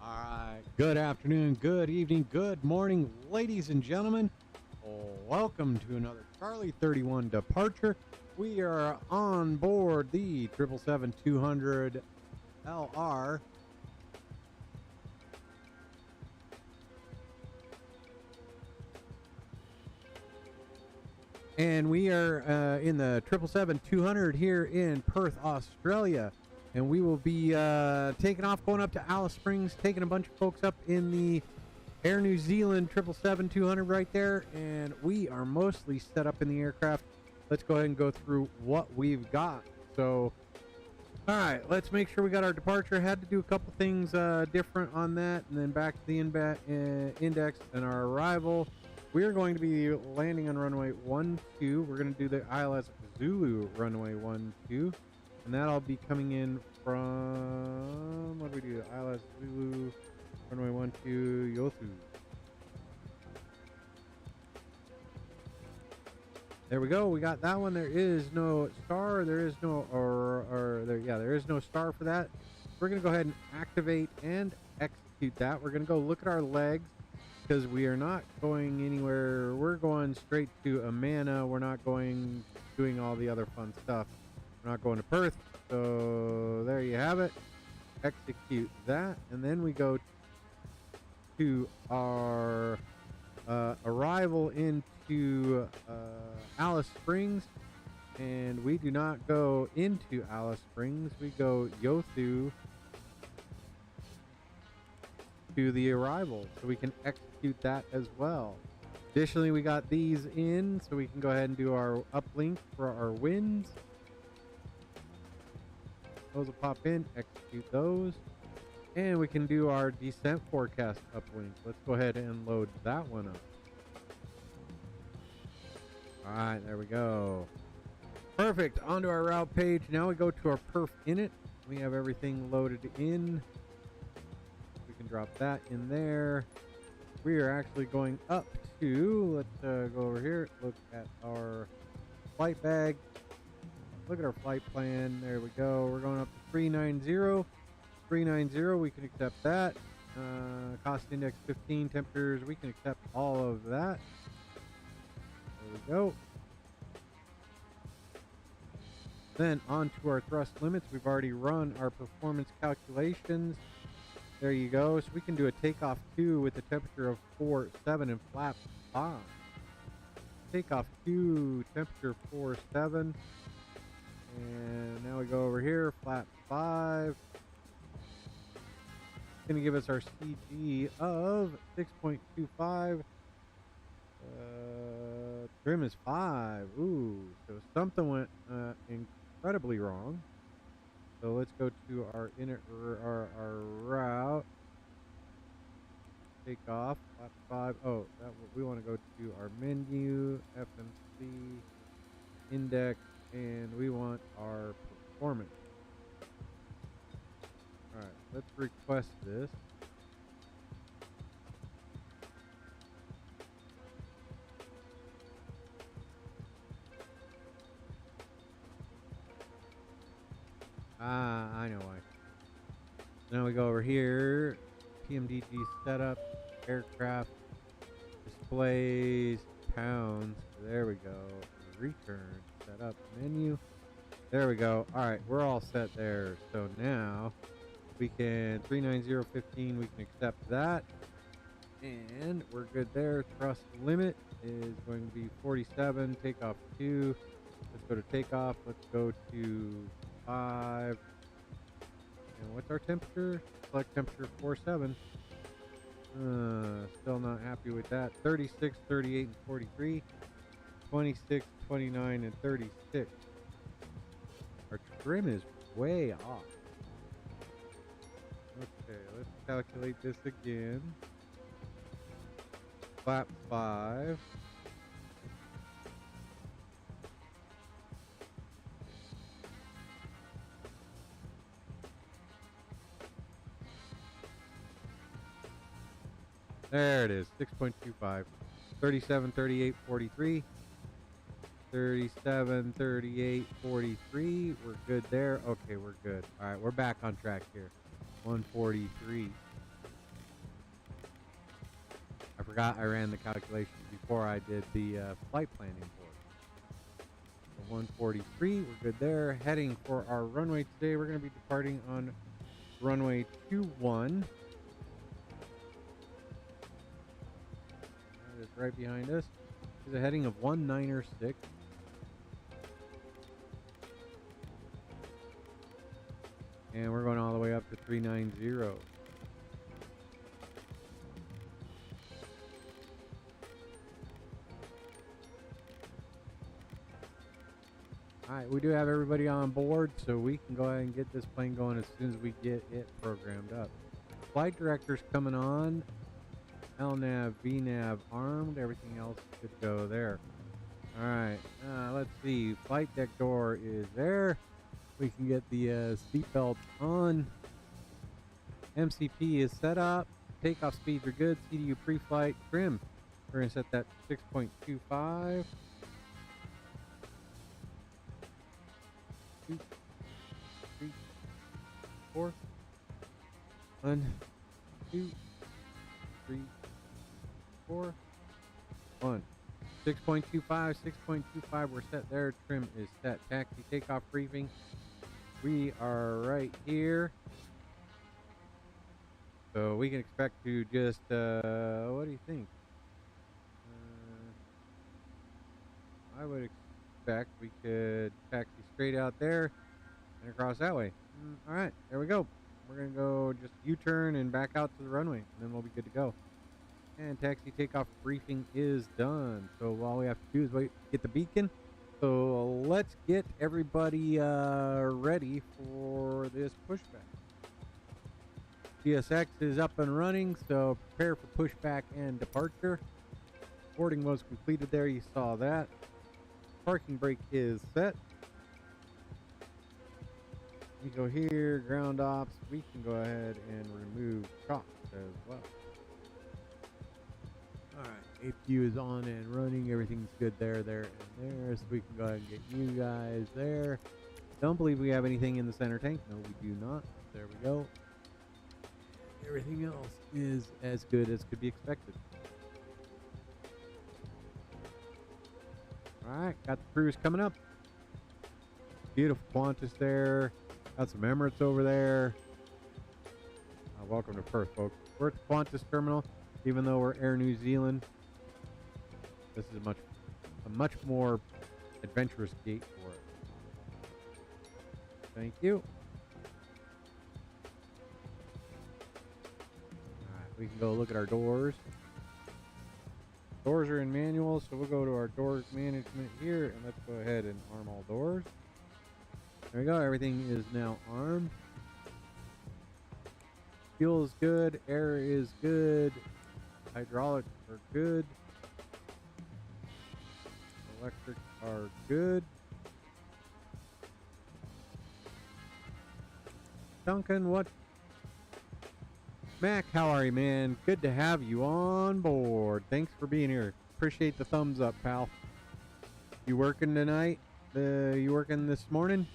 right. Good afternoon, good evening, good morning, ladies and gentlemen. Welcome to another Charlie 31 departure. We are on board the 777-200 LR. And we are in the 777-200 here in Perth, Australia. And we will be taking off, going up to Alice Springs, taking a bunch of folks up in the Air New Zealand 777-200 right there. And we are mostly set up in the aircraft. Let's go ahead and go through what we've got. So, all right, let's make sure we got our departure. Had to do a couple things different on that. And then back to the index and our arrival. We are going to be landing on runway 12. We're going to do the ILS Zulu runway 12. And that'll be coming in from, what do we do? ILS Zulu runway 12 Yothu. There we go. We got that one. There is no star. There is no, there is no star for that. We're going to go ahead and activate and execute that. We're going to go look at our legs, because we are not going anywhere. We're going straight to Amana. We're not doing all the other fun stuff. We're not going to Perth. So there you have it. Execute that. And then we go to our arrival into Alice Springs. And we do not go into Alice Springs. We go Yothu to the arrival, so we can execute that as well. Additionally, we got these in, so we can go ahead and do our uplink for our winds. Those will pop in, execute those, and we can do our descent forecast uplink. Let's go ahead and load that one up. All right, there we go. Perfect. Onto our route page. Now we go to our perf init. We have everything loaded in. Drop that in there. We are actually going up to, let's go over here, look at our flight bag, look at our flight plan. There we go. We're going up to 390. We can accept that. Cost index 15, temperatures, we can accept all of that. There we go. Then on to our thrust limits. We've already run our performance calculations. There you go. So we can do a takeoff 2 with a temperature of 4.7 and flap 5. Takeoff 2, temperature 4.7. And now we go over here, flap 5. It's going to give us our CG of 6.25. Trim is 5. Ooh, so something went incredibly wrong. So let's go to our our route. Take off. Flap 5. Oh, we want to go to our menu, FMC, index, and we want our performance. All right, let's request this. I know why. Now we go over here, PMDG setup, aircraft, displays, pounds. There we go. Return, setup, menu. There we go. All right, we're all set there. So now we can 39015. We can accept that, and we're good there. Thrust limit is going to be 47. Takeoff 2. Let's go to takeoff. Let's go to 5. And what's our temperature? Select temperature 4.7. Still not happy with that. 36, 38, and 43. 26, 29, and 36. Our trim is way off. Okay, let's calculate this again. Flap 5. There it is, 6.25. 37, 38, 43. 37, 38, 43. We're good there. Okay, we're good. All right, we're back on track here. 143. forgot I ran the calculations before I did the flight planning for it. So 143, we're good there. Heading for our runway today, we're going to be departing on runway 21. That is right behind us. There's a heading of 196. And we're going all the way up to 390. Alright, we do have everybody on board, so we can go ahead and get this plane going as soon as we get it programmed up. Flight director's coming on. LNAV, VNAV armed. Everything else should go there. Alright, let's see. Flight deck door is there. We can get the seatbelt on. MCP is set up. Takeoff speeds are good. CDU pre-flight trim. We're going to set that to 6.25. 2, 3, 4. 1, 2, 3, 4. 1. 6.25, 6.25. We're set there. Trim is set. Taxi takeoff briefing. We are right here. So we can expect to just, what do you think? I would expect we could taxi straight out there and across that way. All right, there we go. We're going to go just U-turn and back out to the runway, and then we'll be good to go. And taxi takeoff briefing is done. So all we have to do is wait, get the beacon. So let's get everybody ready for this pushback. GSX is up and running, so prepare for pushback and departure. Boarding was completed there, you saw that. Parking brake is set. We go here, ground ops. We can go ahead and remove chocks as well. Alright, APU is on and running. Everything's good there, there, and there. So we can go ahead and get you guys there. Don't believe we have anything in the center tank. No, we do not. There we go. Everything else is as good as could be expected. Alright, got the cruise coming up. Beautiful Qantas there. Got some Emirates over there. Welcome to Perth, folks. We're at the Qantas terminal. Even though we're Air New Zealand, this is a much more adventurous gate for it. Thank you. Alright, we can go look at our doors. Doors are in manual, so we'll go to our doors management here, and let's go ahead and arm all doors. There we go, everything is now armed. Fuel is good, air is good, hydraulics are good, electrics are good. Duncan, what? Mac, how are you, man? Good to have you on board. Thanks for being here. Appreciate the thumbs up, pal. You working tonight? You working this morning?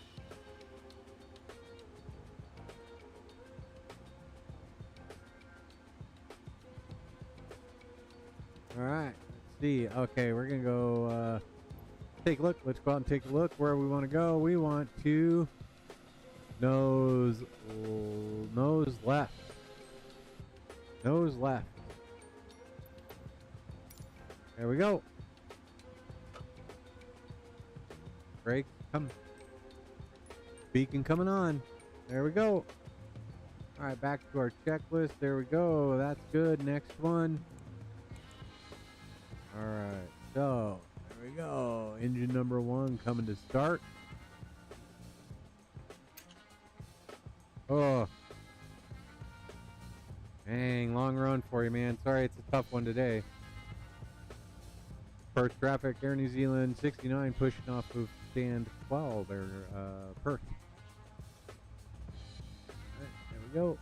Alright, let's see. Okay, we're gonna go take a look. Let's go out and take a look where we want to go. We want to nose left. Nose left. There we go. Brake, come. Beacon coming on. There we go. All right, back to our checklist. There we go. That's good. Next one. All right, so there we go. Engine number 1 coming to start. Oh. Dang, long run for you, man. Sorry, it's a tough one today. Perth traffic, Air New Zealand 69 pushing off of stand 12 there, Perth. All right, there we go.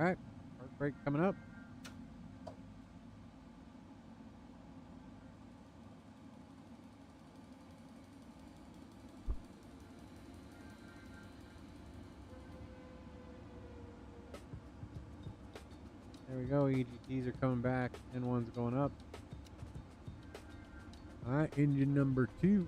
All right, park brake coming up. There we go. EGTs are coming back. N1's going up. All right, engine number 2.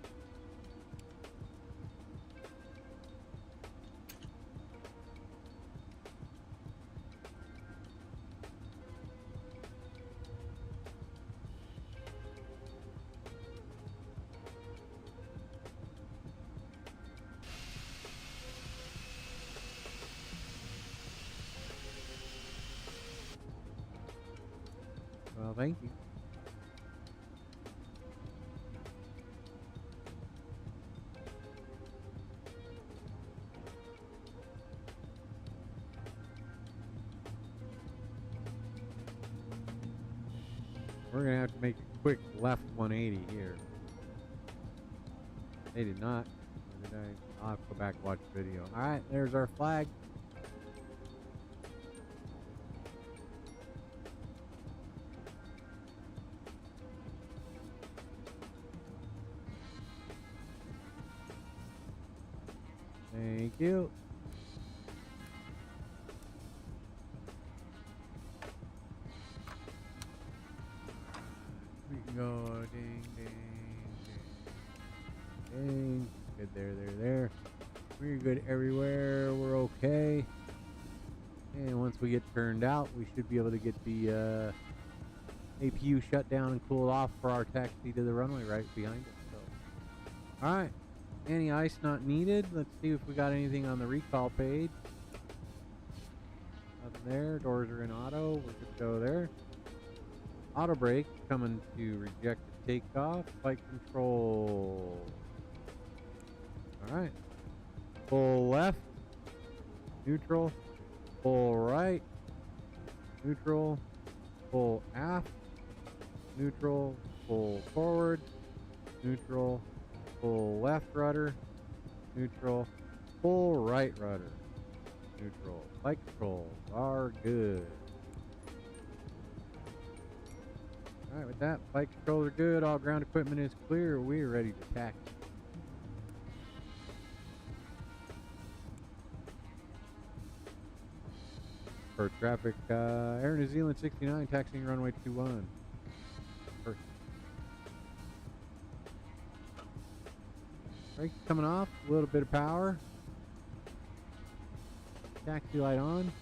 Well, thank you. We're going to have to make a quick left 180 here. They did not. Or did I? I'll have to go back and watch the video. All right, there's our flag. Thank you. We can go ding, ding, ding, ding. Good there. We're good everywhere. We're okay. And once we get turned out, we should be able to get the APU shut down and cooled off for our taxi to the runway right behind us. So, all right. Any ice not needed. Let's see if we got anything on the recall page. Nothing there. Doors are in auto. We're good to go there. Auto brake coming to reject the takeoff. Flight control. Alright. Full left. Neutral. Full right. Neutral. Full aft. Neutral. Full forward. Neutral. Full left rudder, neutral, full right rudder, neutral. Flight controls are good. Alright, with that, flight controls are good. All ground equipment is clear. We're ready to taxi. For traffic, Air New Zealand 69, taxiing runway 21. Perth. Brakes coming off, a little bit of power. Taxi light on.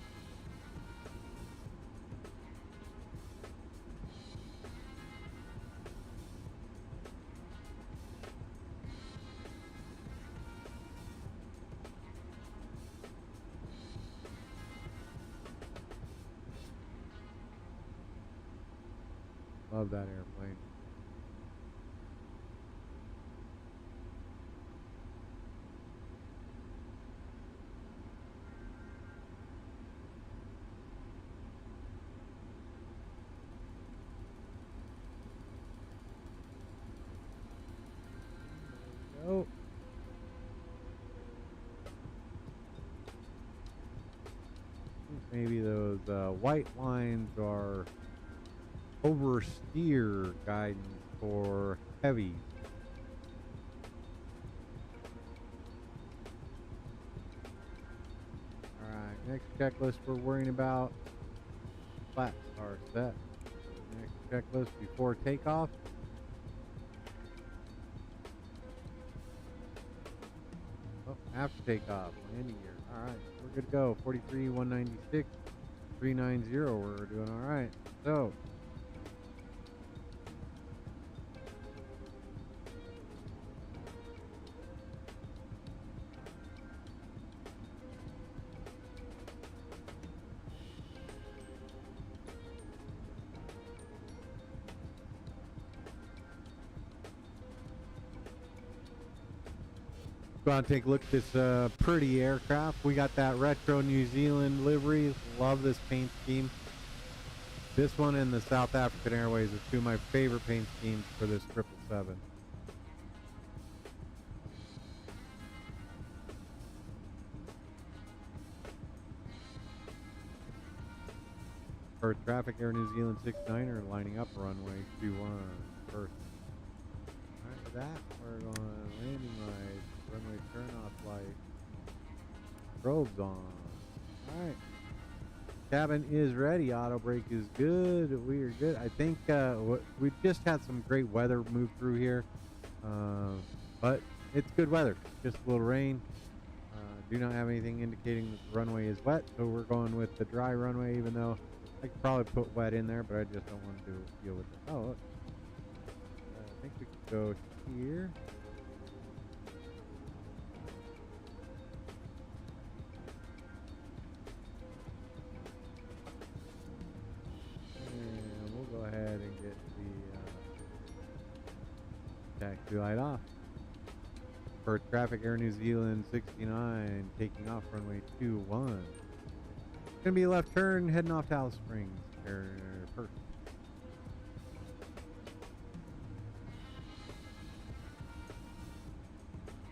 Love that airplane. Oh. Maybe those white lines are oversteer guidance for heavies. Alright, next checklist we're worrying about. Flats are set. Next checklist before takeoff. Oh, after takeoff, landing gear. Alright, we're good to go. 43, 196, 390. We're doing alright. So, go out and take a look at this pretty aircraft. We got that retro New Zealand livery. Love this paint scheme. This one and the South African Airways are two of my favorite paint schemes for this 777. Perth traffic, Air New Zealand 69 are lining up runway 21 Perth. Alright, with that, we're going landing lights, runway turn off light, probes on. Alright. Cabin is ready, auto brake is good, we are good. I think we just had some great weather move through here, but it's good weather, just a little rain. Do not have anything indicating that the runway is wet, so we're going with the dry runway, even though I could probably put wet in there, but I just don't want to deal with it. Oh, look. I think we could go here. And we'll go ahead and get the taxi light off. Perth traffic, Air New Zealand 69, taking off runway 21. Gonna be a left turn, heading off to Alice Springs, Perth.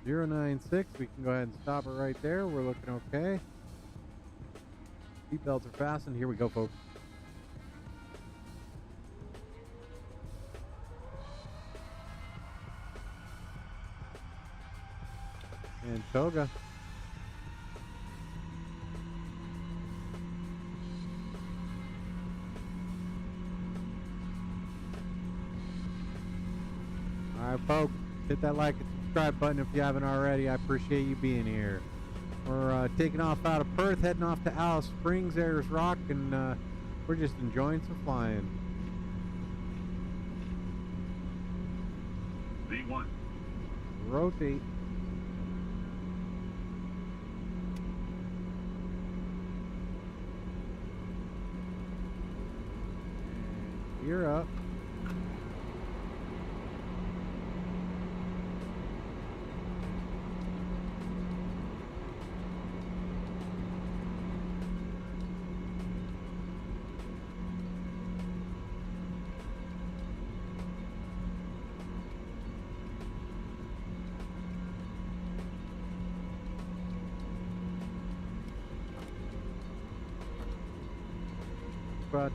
.096, we can go ahead and stop it right there. We're looking okay. Seat belts are fastened. Here we go, folks. And Toga. Alright, folks, hit that like and subscribe button if you haven't already. I appreciate you being here. We're taking off out of Perth, heading off to Alice Springs, Ayers Rock, and we're just enjoying some flying. V1. Rotate. You're up.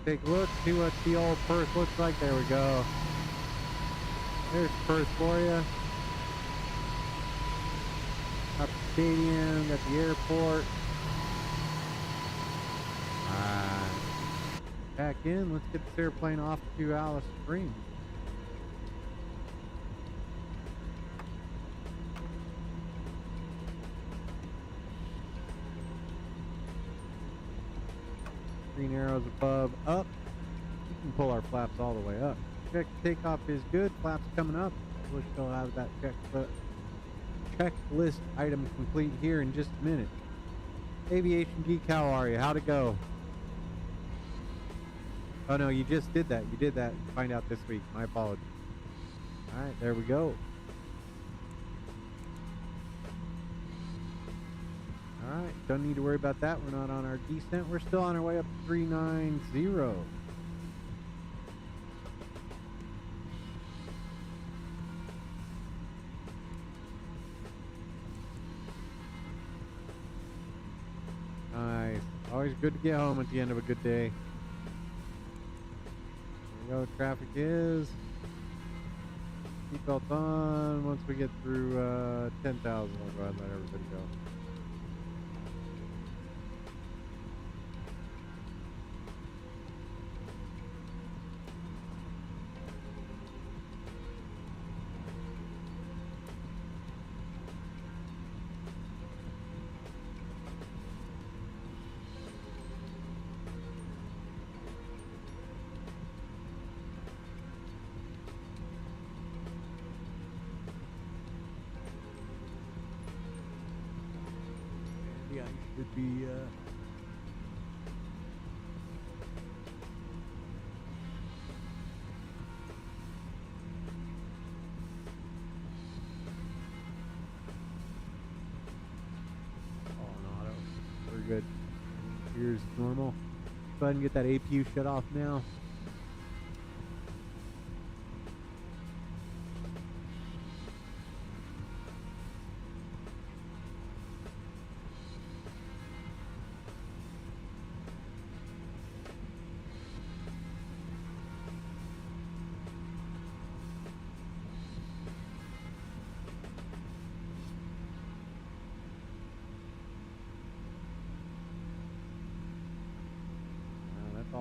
Take a look, see what the old Perth looks like. There we go. There's Perth for you. Got the stadium, got the airport. Alright. Back in, let's get this airplane off to Alice Springs. Green arrows above, up. We can pull our flaps all the way up. Check takeoff is good. Flaps coming up. We'll still have that checklist item complete here in just a minute. Aviation Geek, how are you? How'd it go? Oh no, you just did that. You did that. Find out this week. My apologies. Alright, there we go. Alright, don't need to worry about that. We're not on our descent. We're still on our way up to 390. Nice. Always good to get home at the end of a good day. There we go. Traffic is. Seatbelt on. Once we get through 10,000, we'll go ahead and let everybody go. Yeah, you should be on auto. We're good. Here's normal. Go ahead and get that APU shut off now.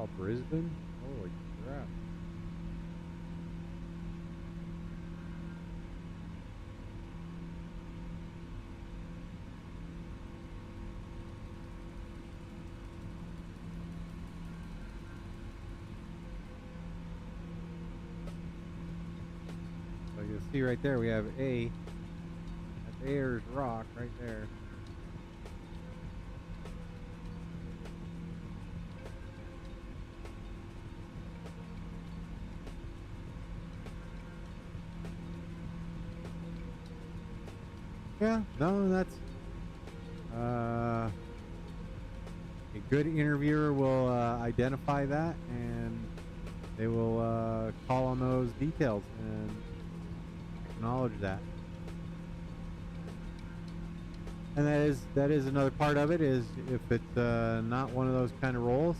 Wow, Brisbane? Holy crap. So you'll see right there we have A. That's Ayers Rock right there. Yeah, no, that's a good interviewer will identify that, and they will call on those details and acknowledge that. And that is another part of it, is if it's not one of those kind of roles,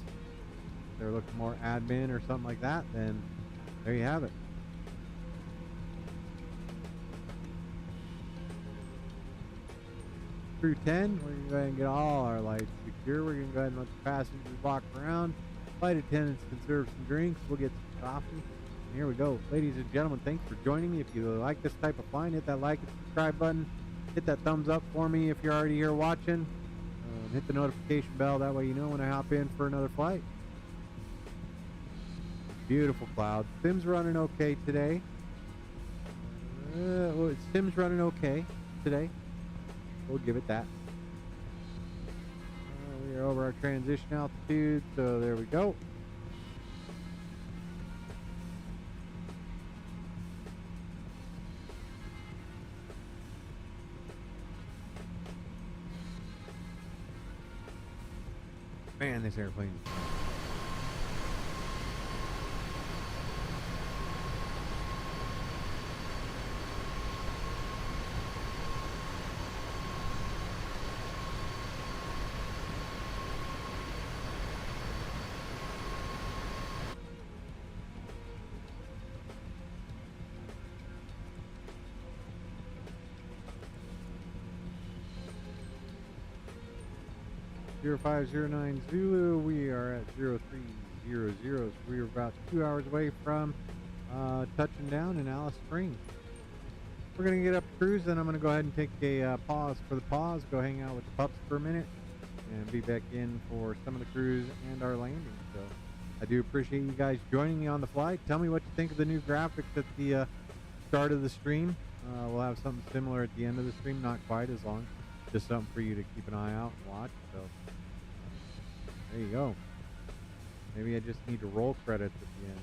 they're looking more admin or something like that, then there you have it. Crew 10, we're going to go ahead and get all our lights secure. We're going to go ahead and let the passengers walk around. Flight attendants can serve some drinks. We'll get some coffee. And here we go. Ladies and gentlemen, thanks for joining me. If you like this type of flying, hit that like and subscribe button. Hit that thumbs up for me if you're already here watching. Hit the notification bell. That way you know when I hop in for another flight. Beautiful clouds. Sim's running okay today. Sim's running okay today. We'll give it that. We are over our transition altitude, so there we go. Man, this airplane is fun. Zero 0509 Zulu, we are at 0300, so we are about 2 hours away from touching down in Alice Springs. We're going to get up to cruise, then I'm going to go ahead and take a pause for the pause, go hang out with the pups for a minute, and be back in for some of the cruise and our landing. So I do appreciate you guys joining me on the flight. Tell me what you think of the new graphics at the start of the stream. We'll have something similar at the end of the stream, not quite as long, just something for you to keep an eye out and watch. So there you go. Maybe I just need to roll credits at the end.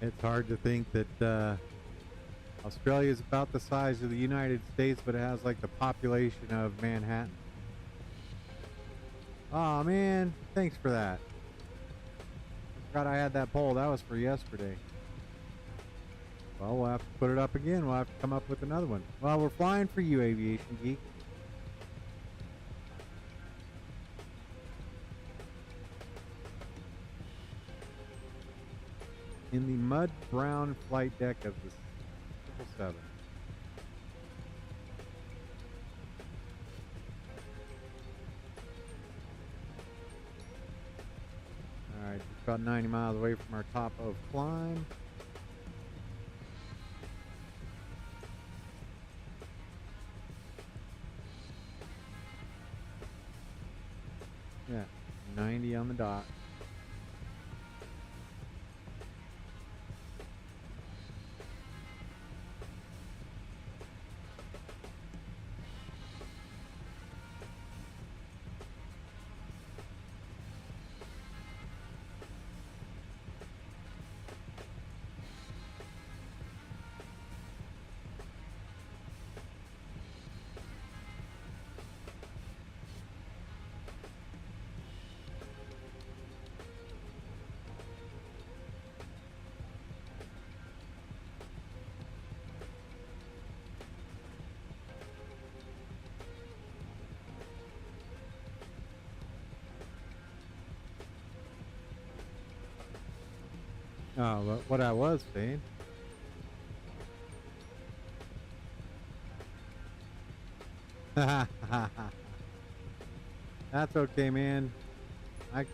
It's hard to think that Australia is about the size of the United States, but it has like the population of Manhattan. Oh man, thanks for that. I forgot I had that poll. That was for yesterday. Well, we'll have to put it up again. We'll have to come up with another one. Well, we're flying for you, Aviation Geek. In the mud brown flight deck of the 777. Alright, just about 90 miles away from our top of climb. 90 on the dot. Oh, but what I was saying. That's okay, man. I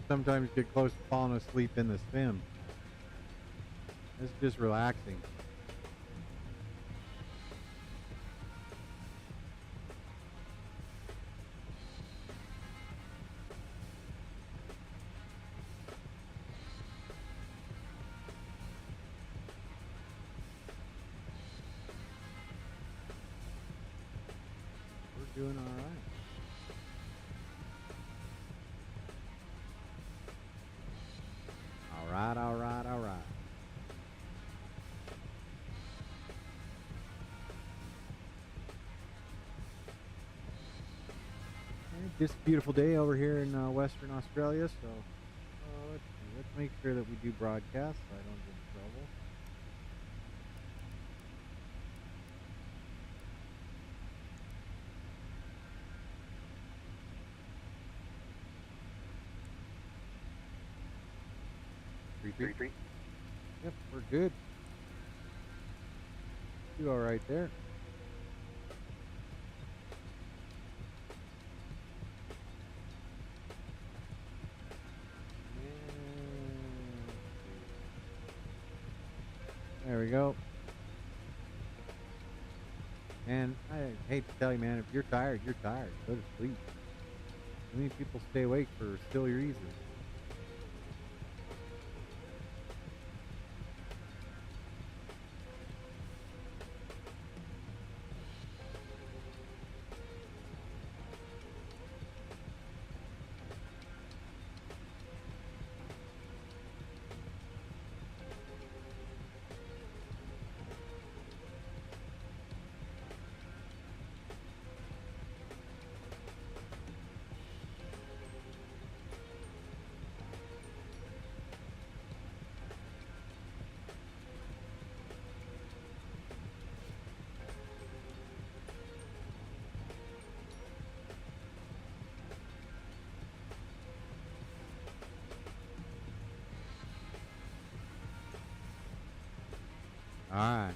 sometimes get close to falling asleep in the sim. It's just relaxing. We're doing all right. All right. Just a beautiful day over here in Western Australia, so let's make sure that we do broadcast so I don't get in trouble. Three. Yep, we're good. Do all right there. There we go. And I hate to tell you, man, if you're tired, you're tired. Go to sleep. Many people stay awake for silly reasons. All right.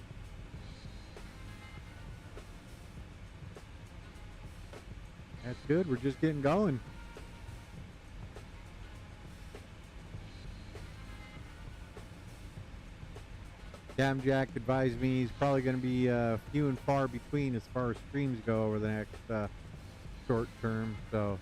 That's good. We're just getting going. Cam Jack advised me he's probably going to be few and far between as far as streams go over the next short term. So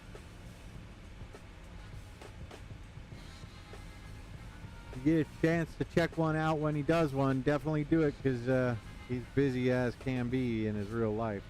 if you get a chance to check one out when he does one, definitely do it, because he's busy as can be in his real life.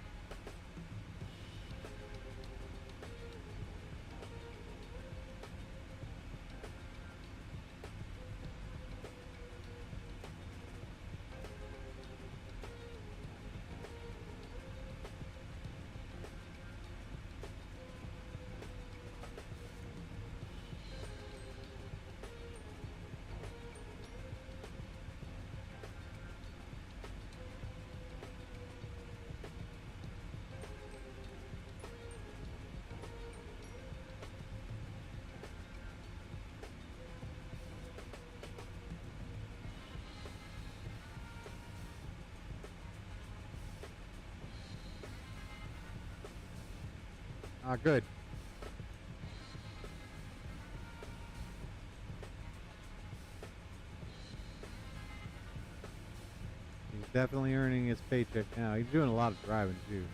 Good. He's definitely earning his paycheck now. He's doing a lot of driving too.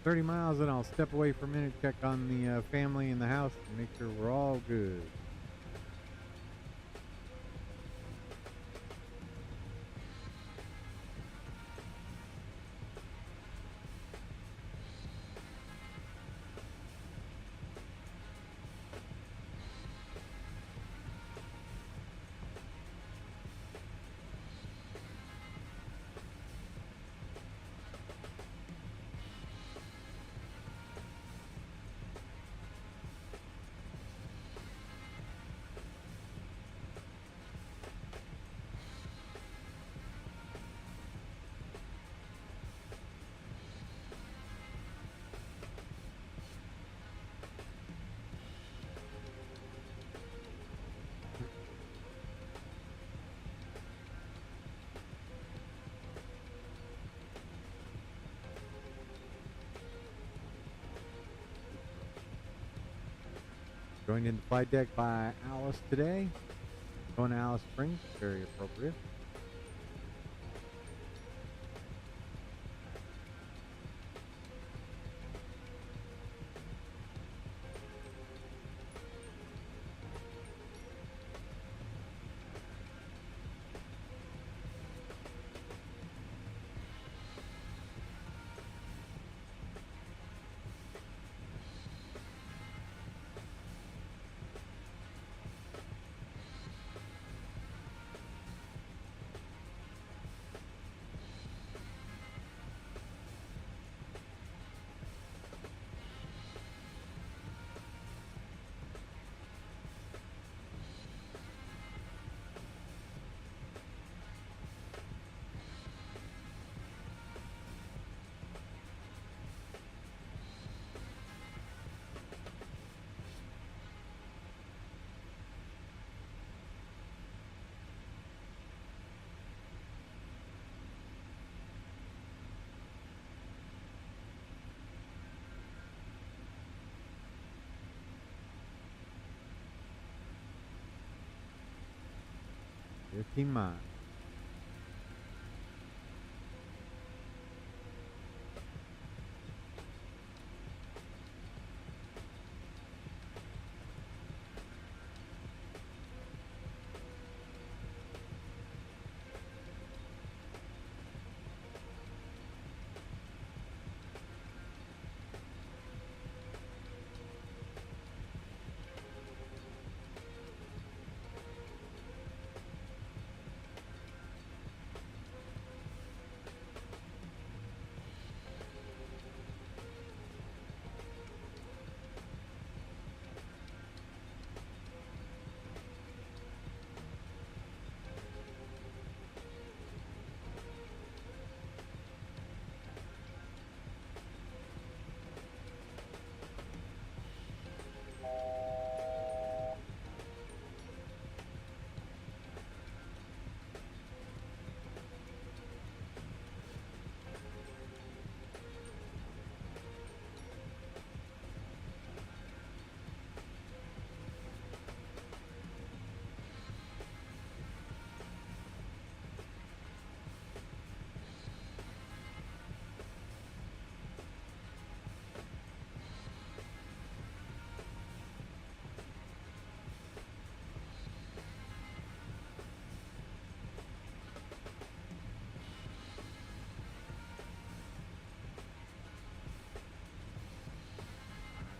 30 miles, and I'll step away for a minute, check on the family in the house, and make sure we're all good. Joined in the flight deck by Alice today. Going to Alice Springs, very appropriate. Pimax.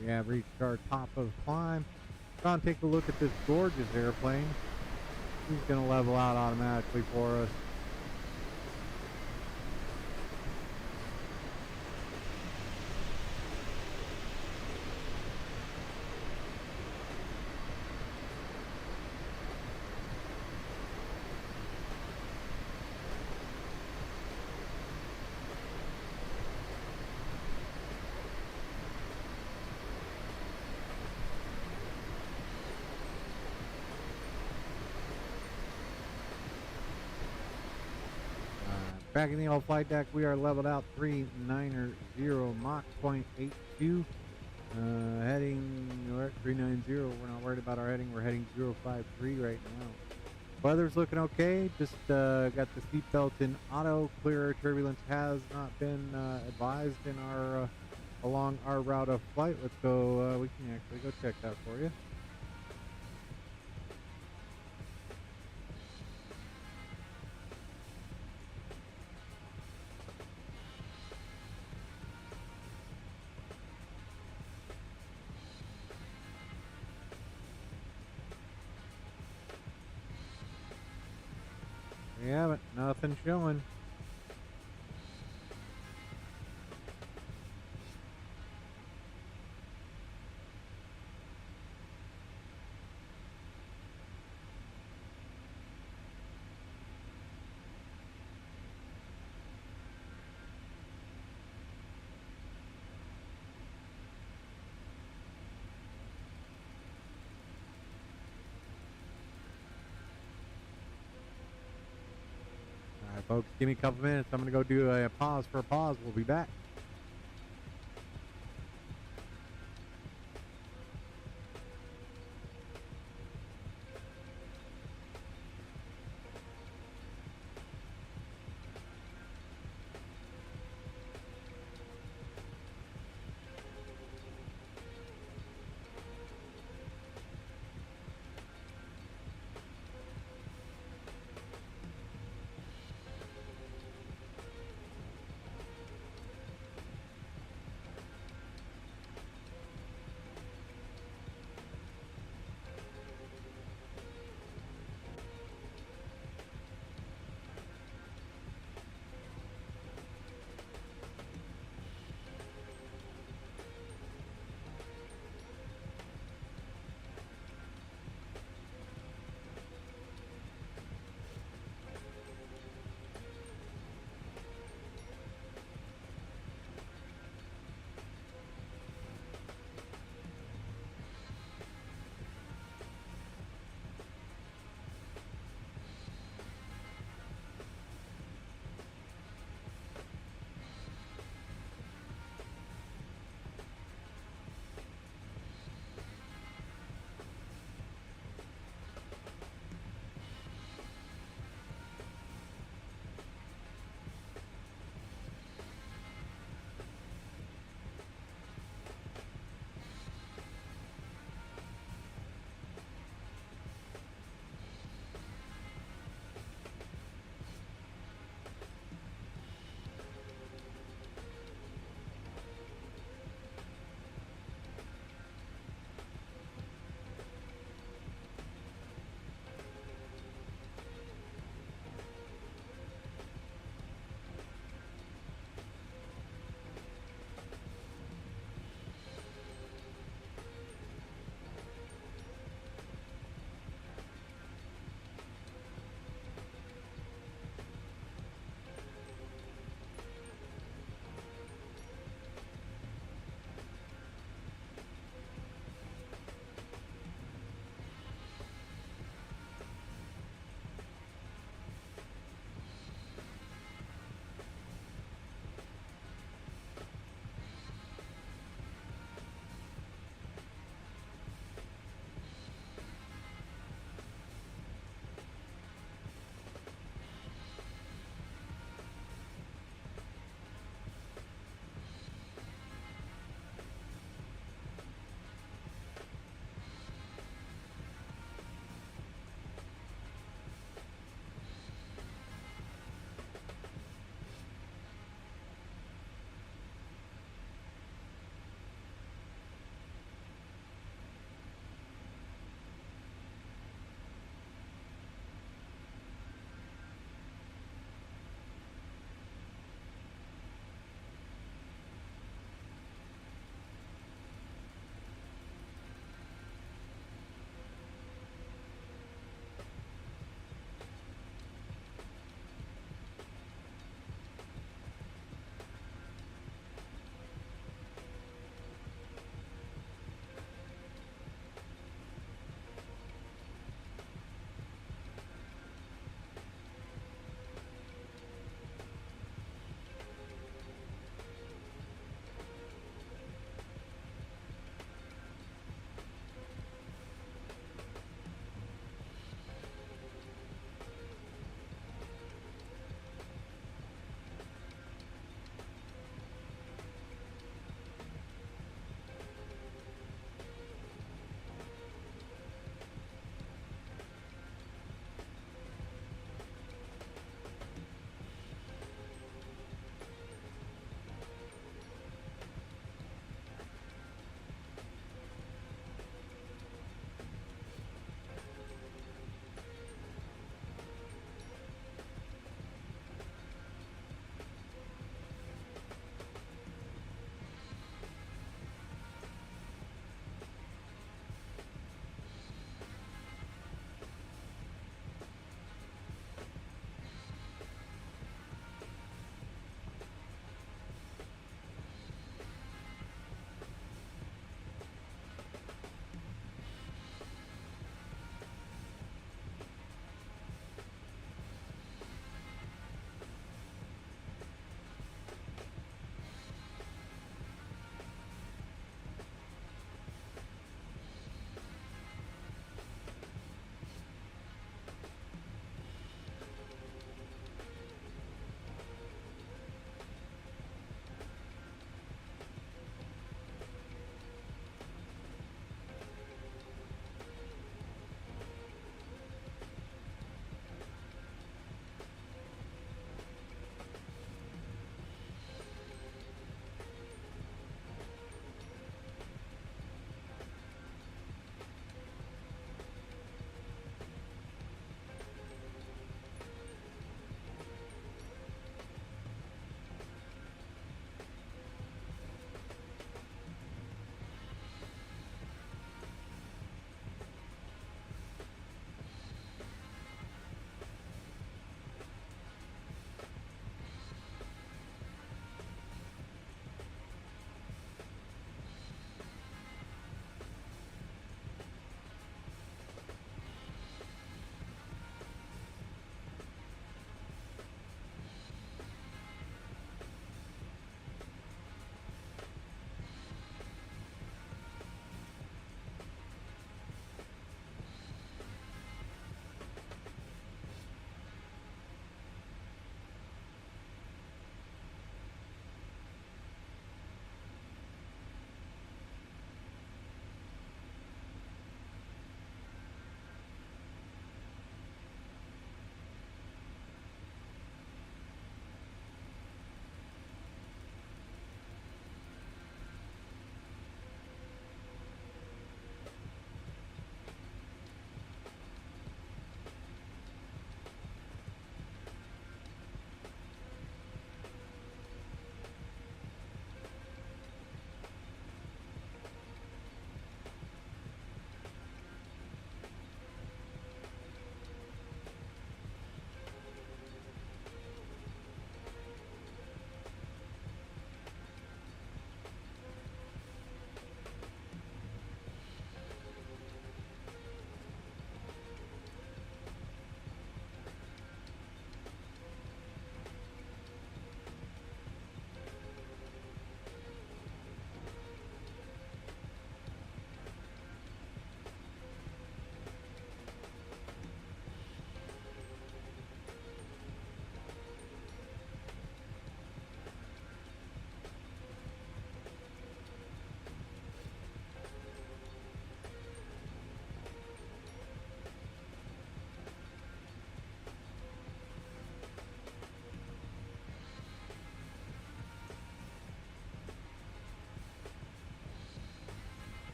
We have reached our top of climb. Gonna take a look at this gorgeous airplane. He's gonna level out automatically for us. Back in the old flight deck, we are leveled out 390 Mach 0.82. Heading, we're at 390. We're not worried about our heading. We're heading 053 right now. Weather's looking okay. Just got the seatbelt in auto. Clear air turbulence has not been advised in our along our route of flight. Let's go, we can actually go check that for you. We haven't, nothing showing. Alright, folks, give me a couple minutes. I'm going to go do a pause for a pause. We'll be back.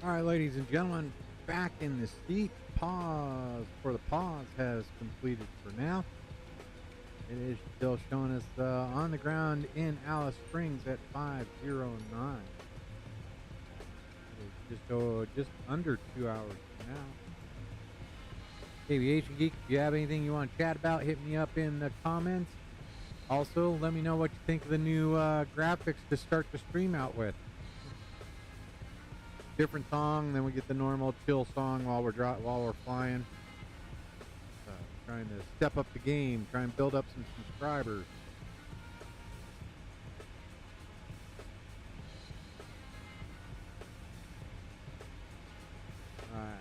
All right, ladies and gentlemen, back in the seat. Pause for the pause has completed for now. It is still showing us on the ground in Alice Springs at 509. It is just under 2 hours from now. Aviation Geek, if you have anything you want to chat about, hit me up in the comments. Also, let me know what you think of the new graphics to start the stream out with. Different song, then we get the normal chill song while we're flying. Trying to step up the game, try and build up some subscribers. All right.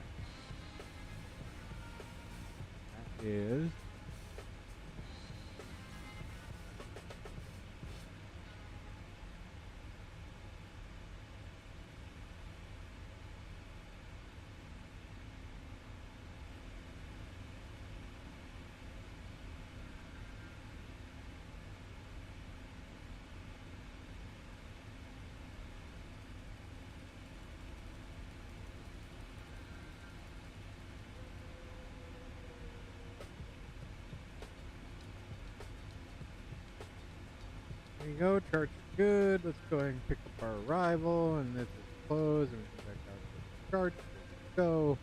That is there you go, charts are good. Let's go ahead and pick up our arrival, and this is closed, and we can back out to the charts. There we go.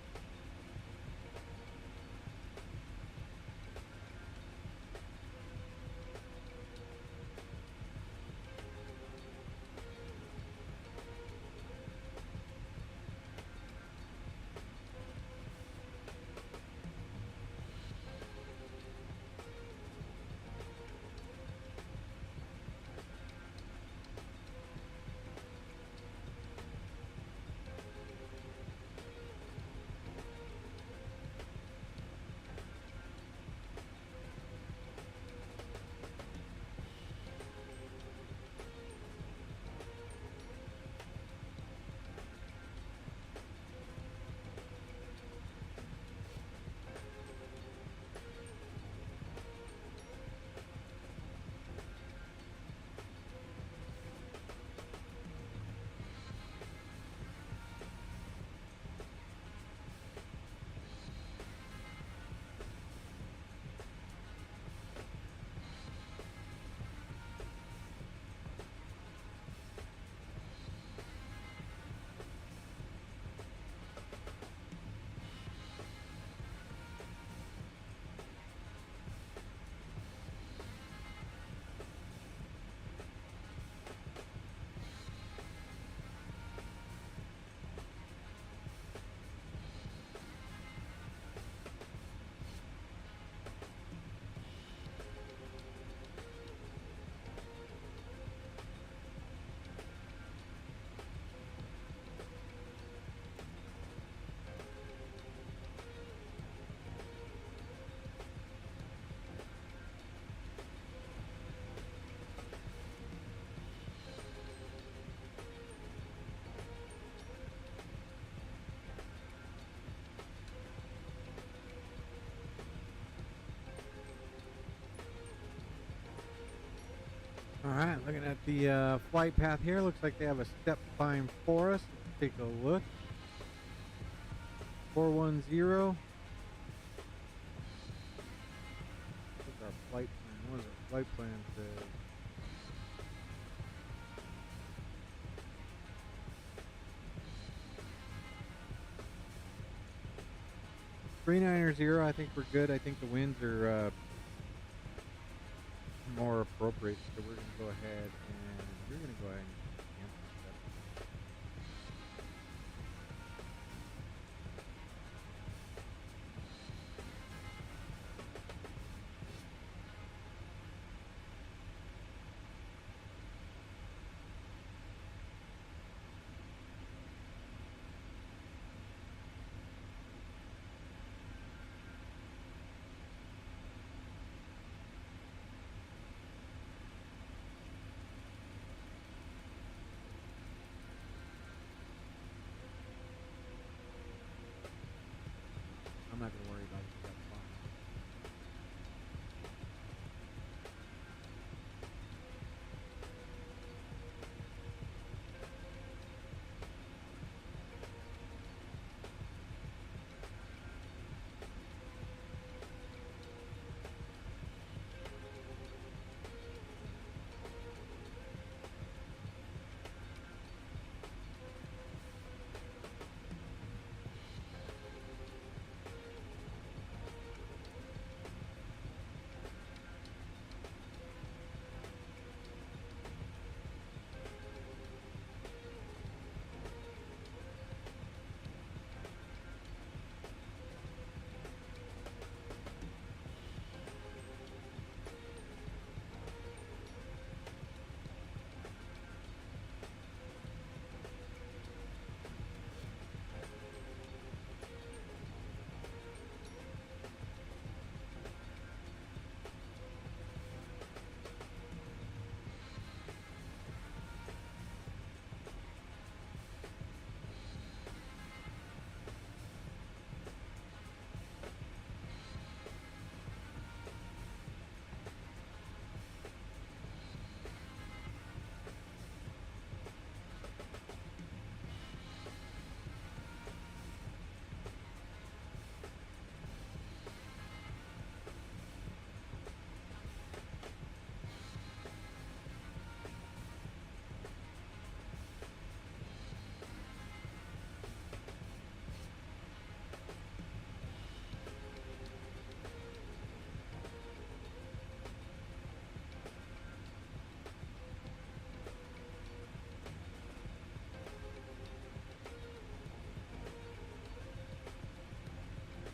All right, looking at the flight path here, looks like they have a step climb for us. Let's take a look. 410. What's our flight plan? What does our flight plan say? $390. I think we're good. I think the winds are more appropriate, so we're going to go ahead and we're going to go ahead and cancel that. I'm not going to worry about it. That's fine.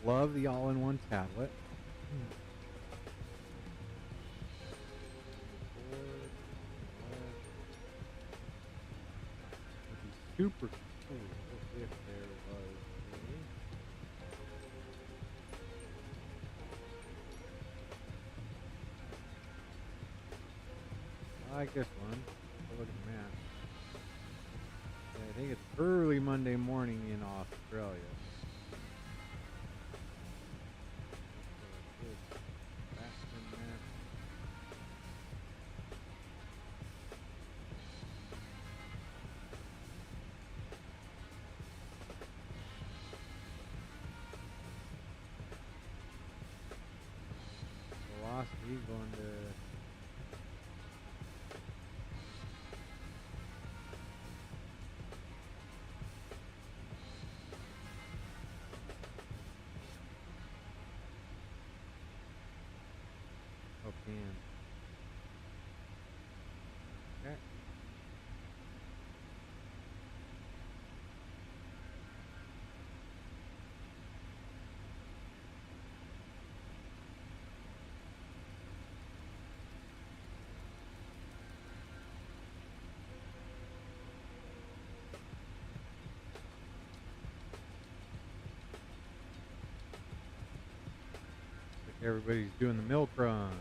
Love the all-in-one tablet. Would be super cool if there was I like this one. Oh, look at the map. Yeah, I think it's early Monday morning in Australia. Velocity going to okay. Everybody's doing the milk run.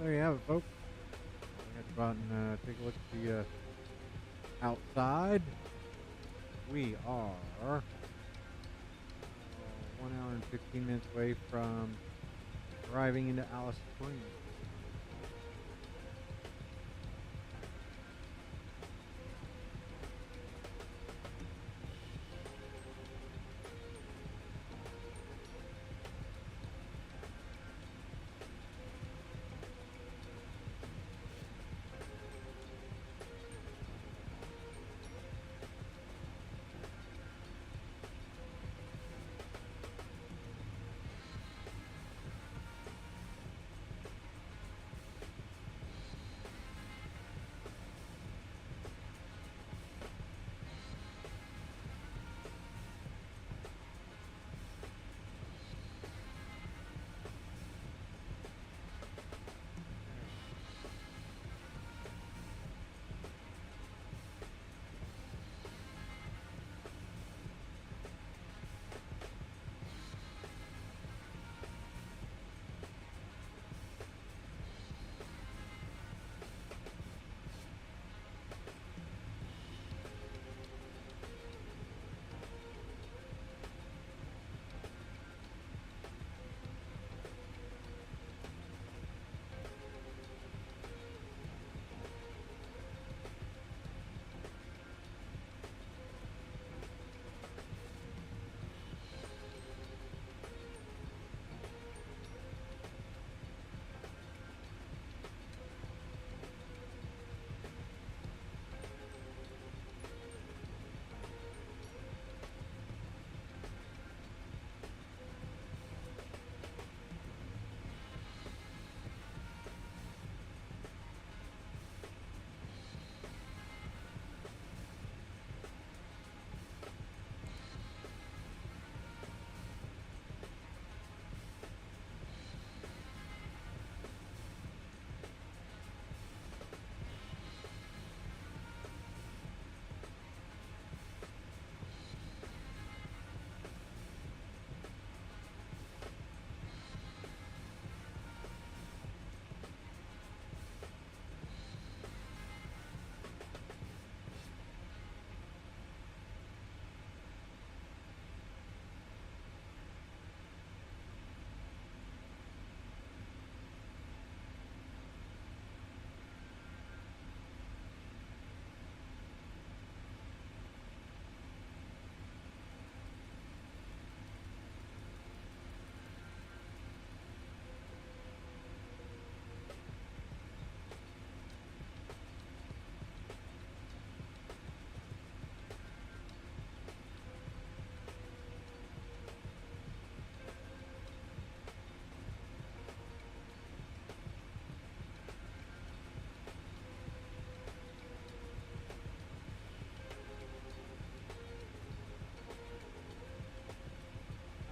There you have it, folks. We got to go out and take a look at the outside. We are 1 hour and 15 minutes away from arriving into Alice Springs.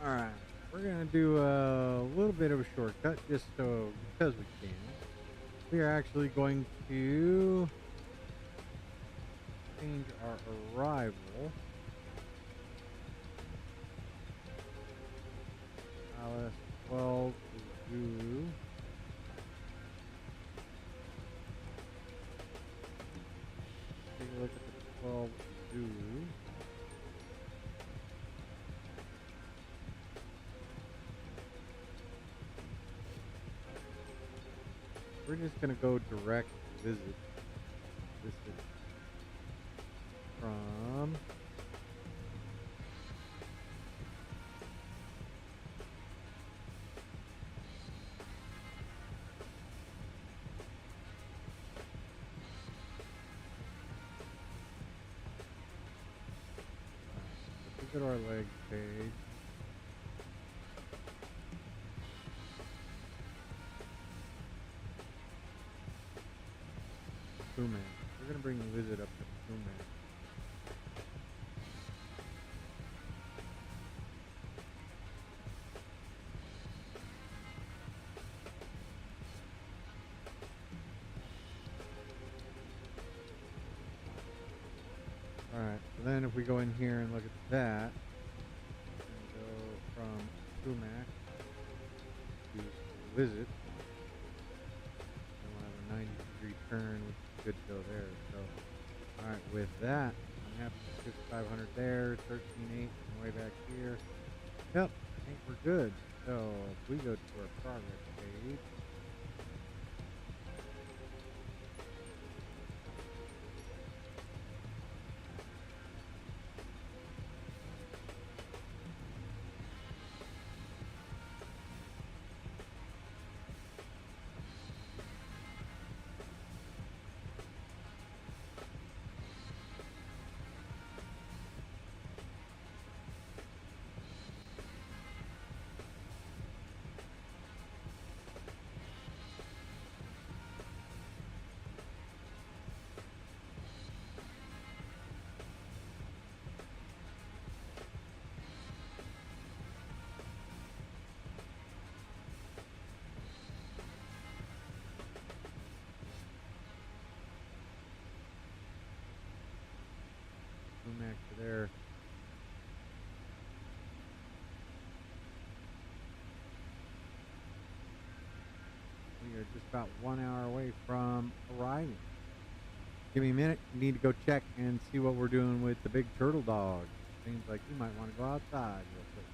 Alright, we're going to do a little bit of a shortcut just so because we can. We are actually going to change our arrival. Alice 12 to Zulu. Take a look at the 12 Zulu. We're just going to go direct visit. This is from look at our leg page. Pumax. We're going to bring the visit up to Pumax. Alright, so then if we go in here and look at that, and go from Pumax to visit, turn, which is good to go there. So, all right, with that, I'm happy with 500 there, 13.8 on the way back here. Yep, I think we're good. So if we go to our progress page, zoom back to there. We are just about 1 hour away from arriving. Give me a minute. We need to go check and see what we're doing with the big turtle dog. Seems like you might want to go outside real quick.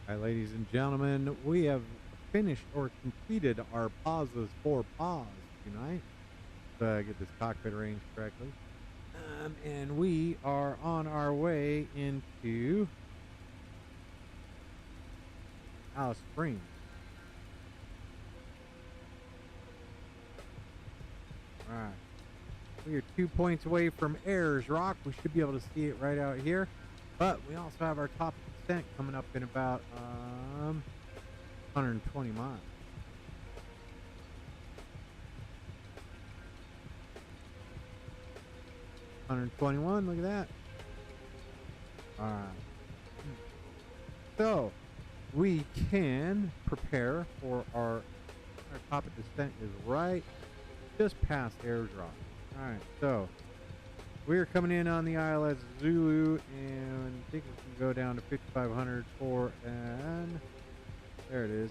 All right, ladies and gentlemen, we have finished or completed our pauses for pause tonight. Get this cockpit arranged correctly. And we are on our way into Alice Springs. All right. We are 2 points away from Ayers Rock. We should be able to see it right out here. But we also have our top descent coming up in about 120 miles. $121, look at that. All right. So we can prepare for our top of descent is right just past Ayers Rock. All right, so we're coming in on the ILS Zulu, and I think we can go down to 5,500 for an, there it is,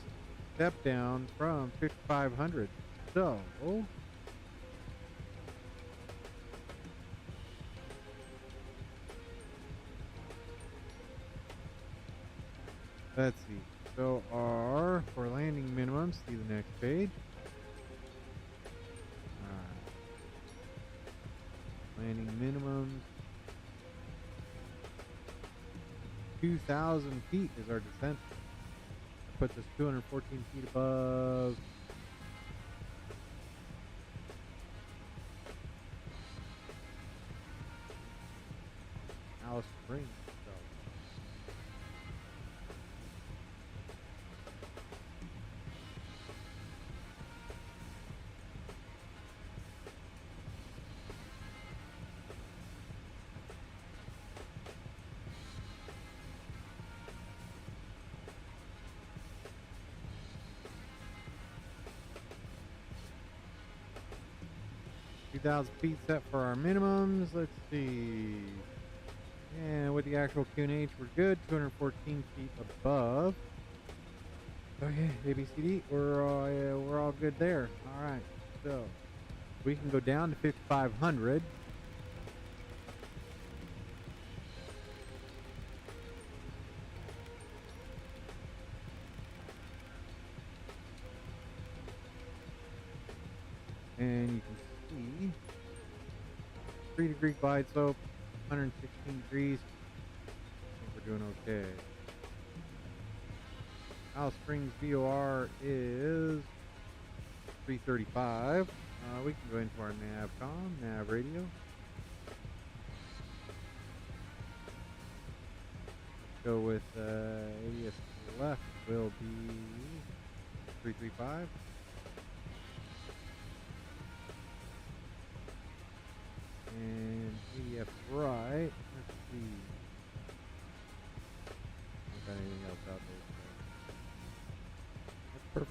step down from 5,500. So let's see. So our for landing minimums, see the next page. Landing minimums. 2,000 feet is our descent. That puts us 214 feet above Alice Springs. 2,000 feet set for our minimums. Let's see. And with the actual QNH, we're good. 214 feet above. Okay, ABCD, we're all good there. All right, so we can go down to 5,500. And you can see 3-degree glide slope, 116 degrees. I think we're doing okay. Alice Springs VOR is 335. We can go into our nav radio. Go with ADS left will be 335. And ADF right, let's see. Not got anything else out there.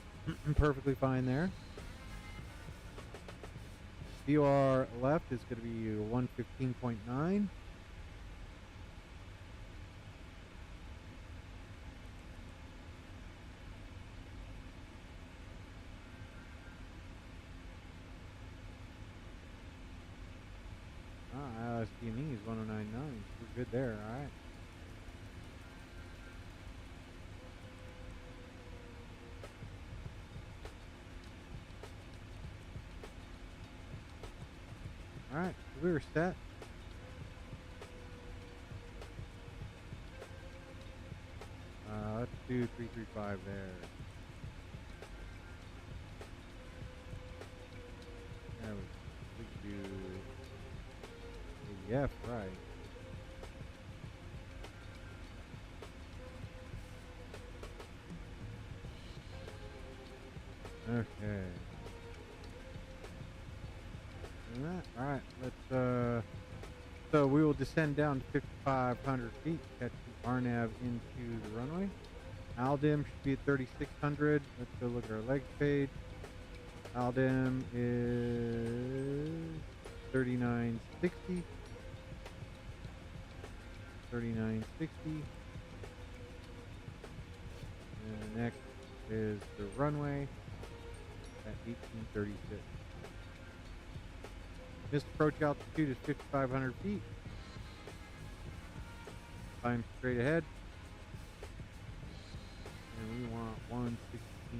That's perfectly fine there. VOR left is going to be 115.9. LSPME is 109.9. We're good there, alright. Alright, so we were set. Let's do 335 there. There we can do ADF right. Okay. Alright, let's so we will descend down to 5,500 feet, catch the RNAV into the runway. Aldim should be at 3,600. Let's go look at our legs page. Aldim is 3960. 3960. And the next is the runway at 1836. Missed approach altitude is 5,500 feet. Climb straight ahead. we want 116.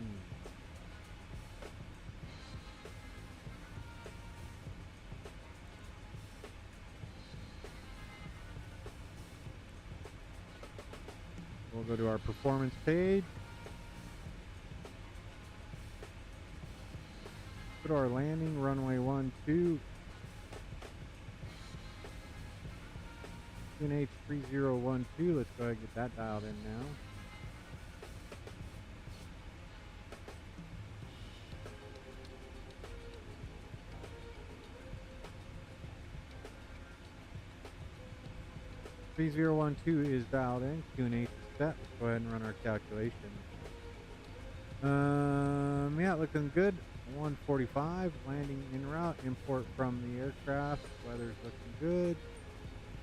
We'll go to our performance page. Put our landing, runway 12. QNH 3012. Let's go ahead and get that dialed in now. .3012 is dialed in. QNH is set. Let's go ahead and run our calculation. Yeah, looking good. 145, landing en route, import from the aircraft. Weather's looking good.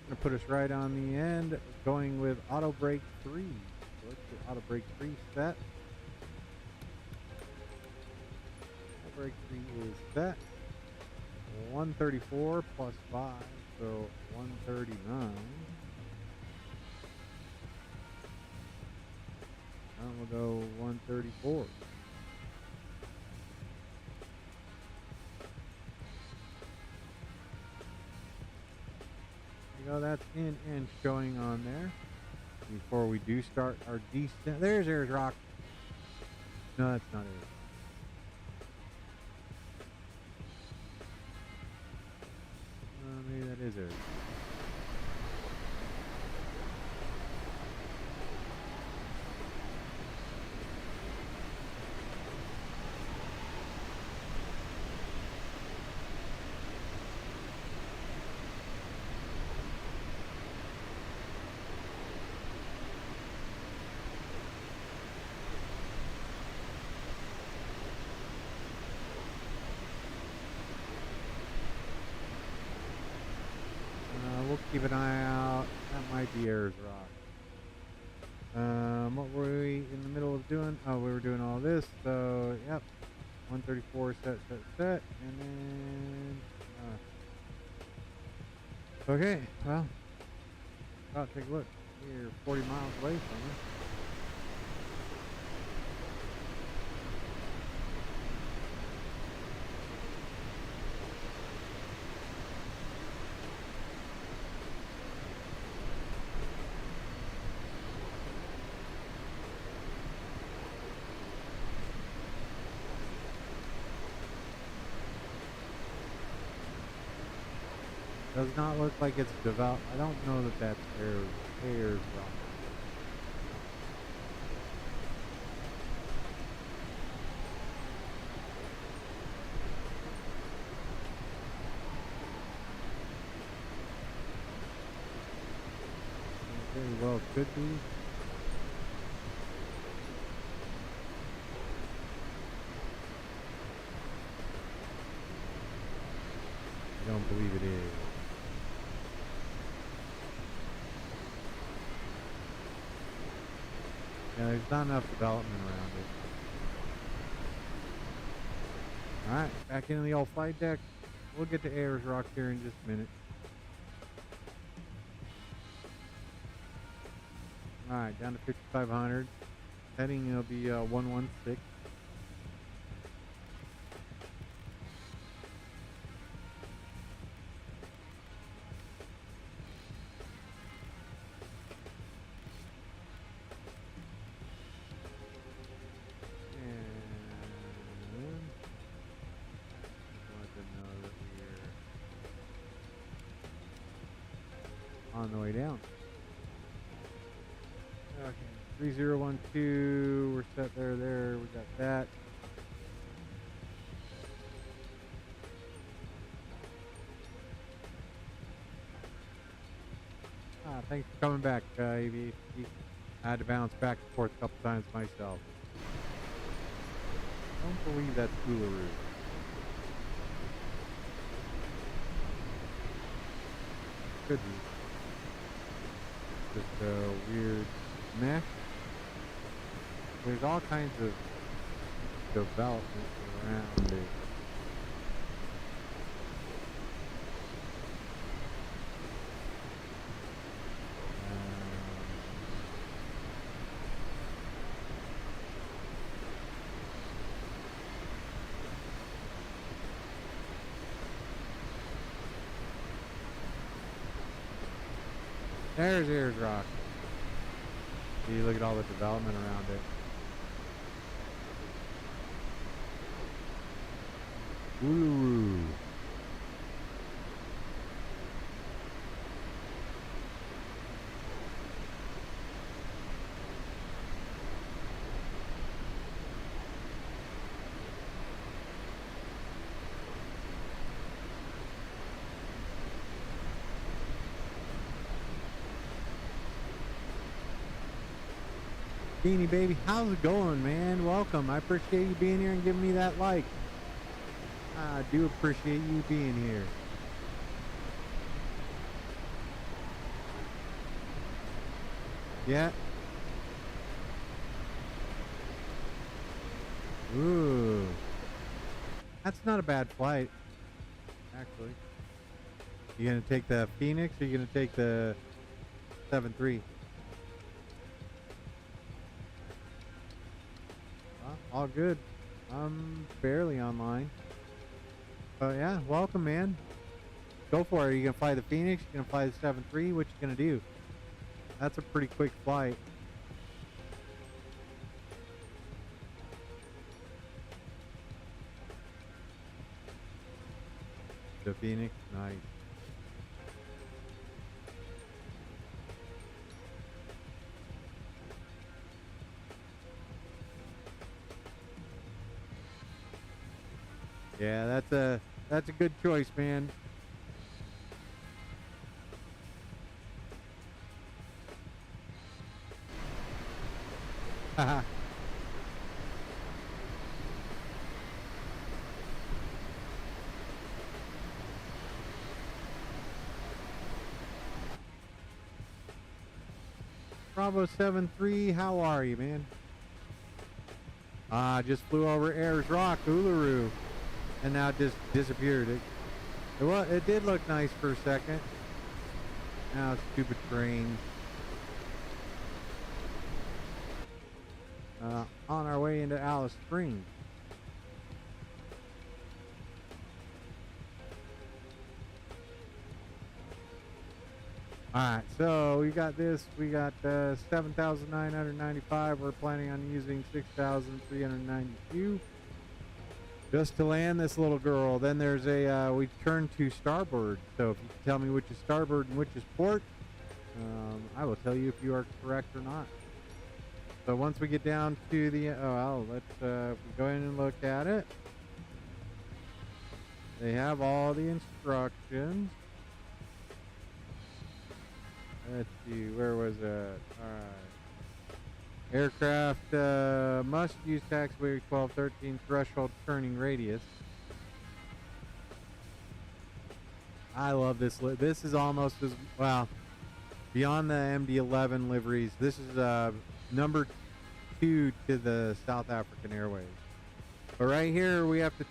Gonna put us right on the end, going with auto brake 3. So let's get auto brake 3 set. Auto brake 3 is set. 134 plus 5, so 139. And we'll go 134. That's in and showing on there. Before we do start our descent, there's Ayers Rock. No, that's not Ayers. Maybe that is Ayers. Keep an eye out. That might be Ayers Rock. What were we in the middle of doing? Oh, we were doing all this. So, yep. 134 set. And then... okay, well. Take a look. We're 40 miles away from it. Does not look like it's developed. I don't know that that's Ayers Rock. Very well could be. I don't believe it is. Yeah, there's not enough development around it. Alright, back into the old flight deck. We'll get to Ayers Rock here in just a minute. Alright, down to 5,500. Heading will be 116. On the way down. Okay, 3012, we're set there, we got that. Thanks for coming back, EVGA. I had to bounce back and forth a couple times myself. I don't believe that's Uluru. Could be. Just a weird mesh. There's all kinds of development around it. There's Ayers Rock. See, look at all the development around it. Uluru. Beanie baby, how's it going, man? Welcome. I appreciate you being here and giving me that like. I do appreciate you being here. Yeah. Ooh. That's not a bad flight, actually. You gonna take the Phoenix or you gonna take the 7.3? All good. I'm barely online. But yeah, welcome, man. Go for it. Are you gonna fly the Phoenix? You gonna fly the 7.3? What you gonna do? That's a pretty quick flight. The Phoenix, nice. Yeah, that's a good choice, man. Haha. Bravo 7.3, how are you, man? Just flew over Ayers Rock, Uluru, and now it just disappeared. It did look nice for a second. Now it's stupid terrain. On our way into Alice Springs. Alright, so we got this. We got 7,995. We're planning on using 6,392 just to land this little girl. Then there's we turn to starboard. So if you can tell me which is starboard and which is port, I will tell you if you are correct or not. So once we get down to the, let's go in and look at it. They have all the instructions. Let's see, where was it? Alright. Aircraft must use taxiway 1213 threshold turning radius. I love this. This is almost as, well, beyond the MD-11 liveries. This is number 2 to the South African Airways. But right here we have to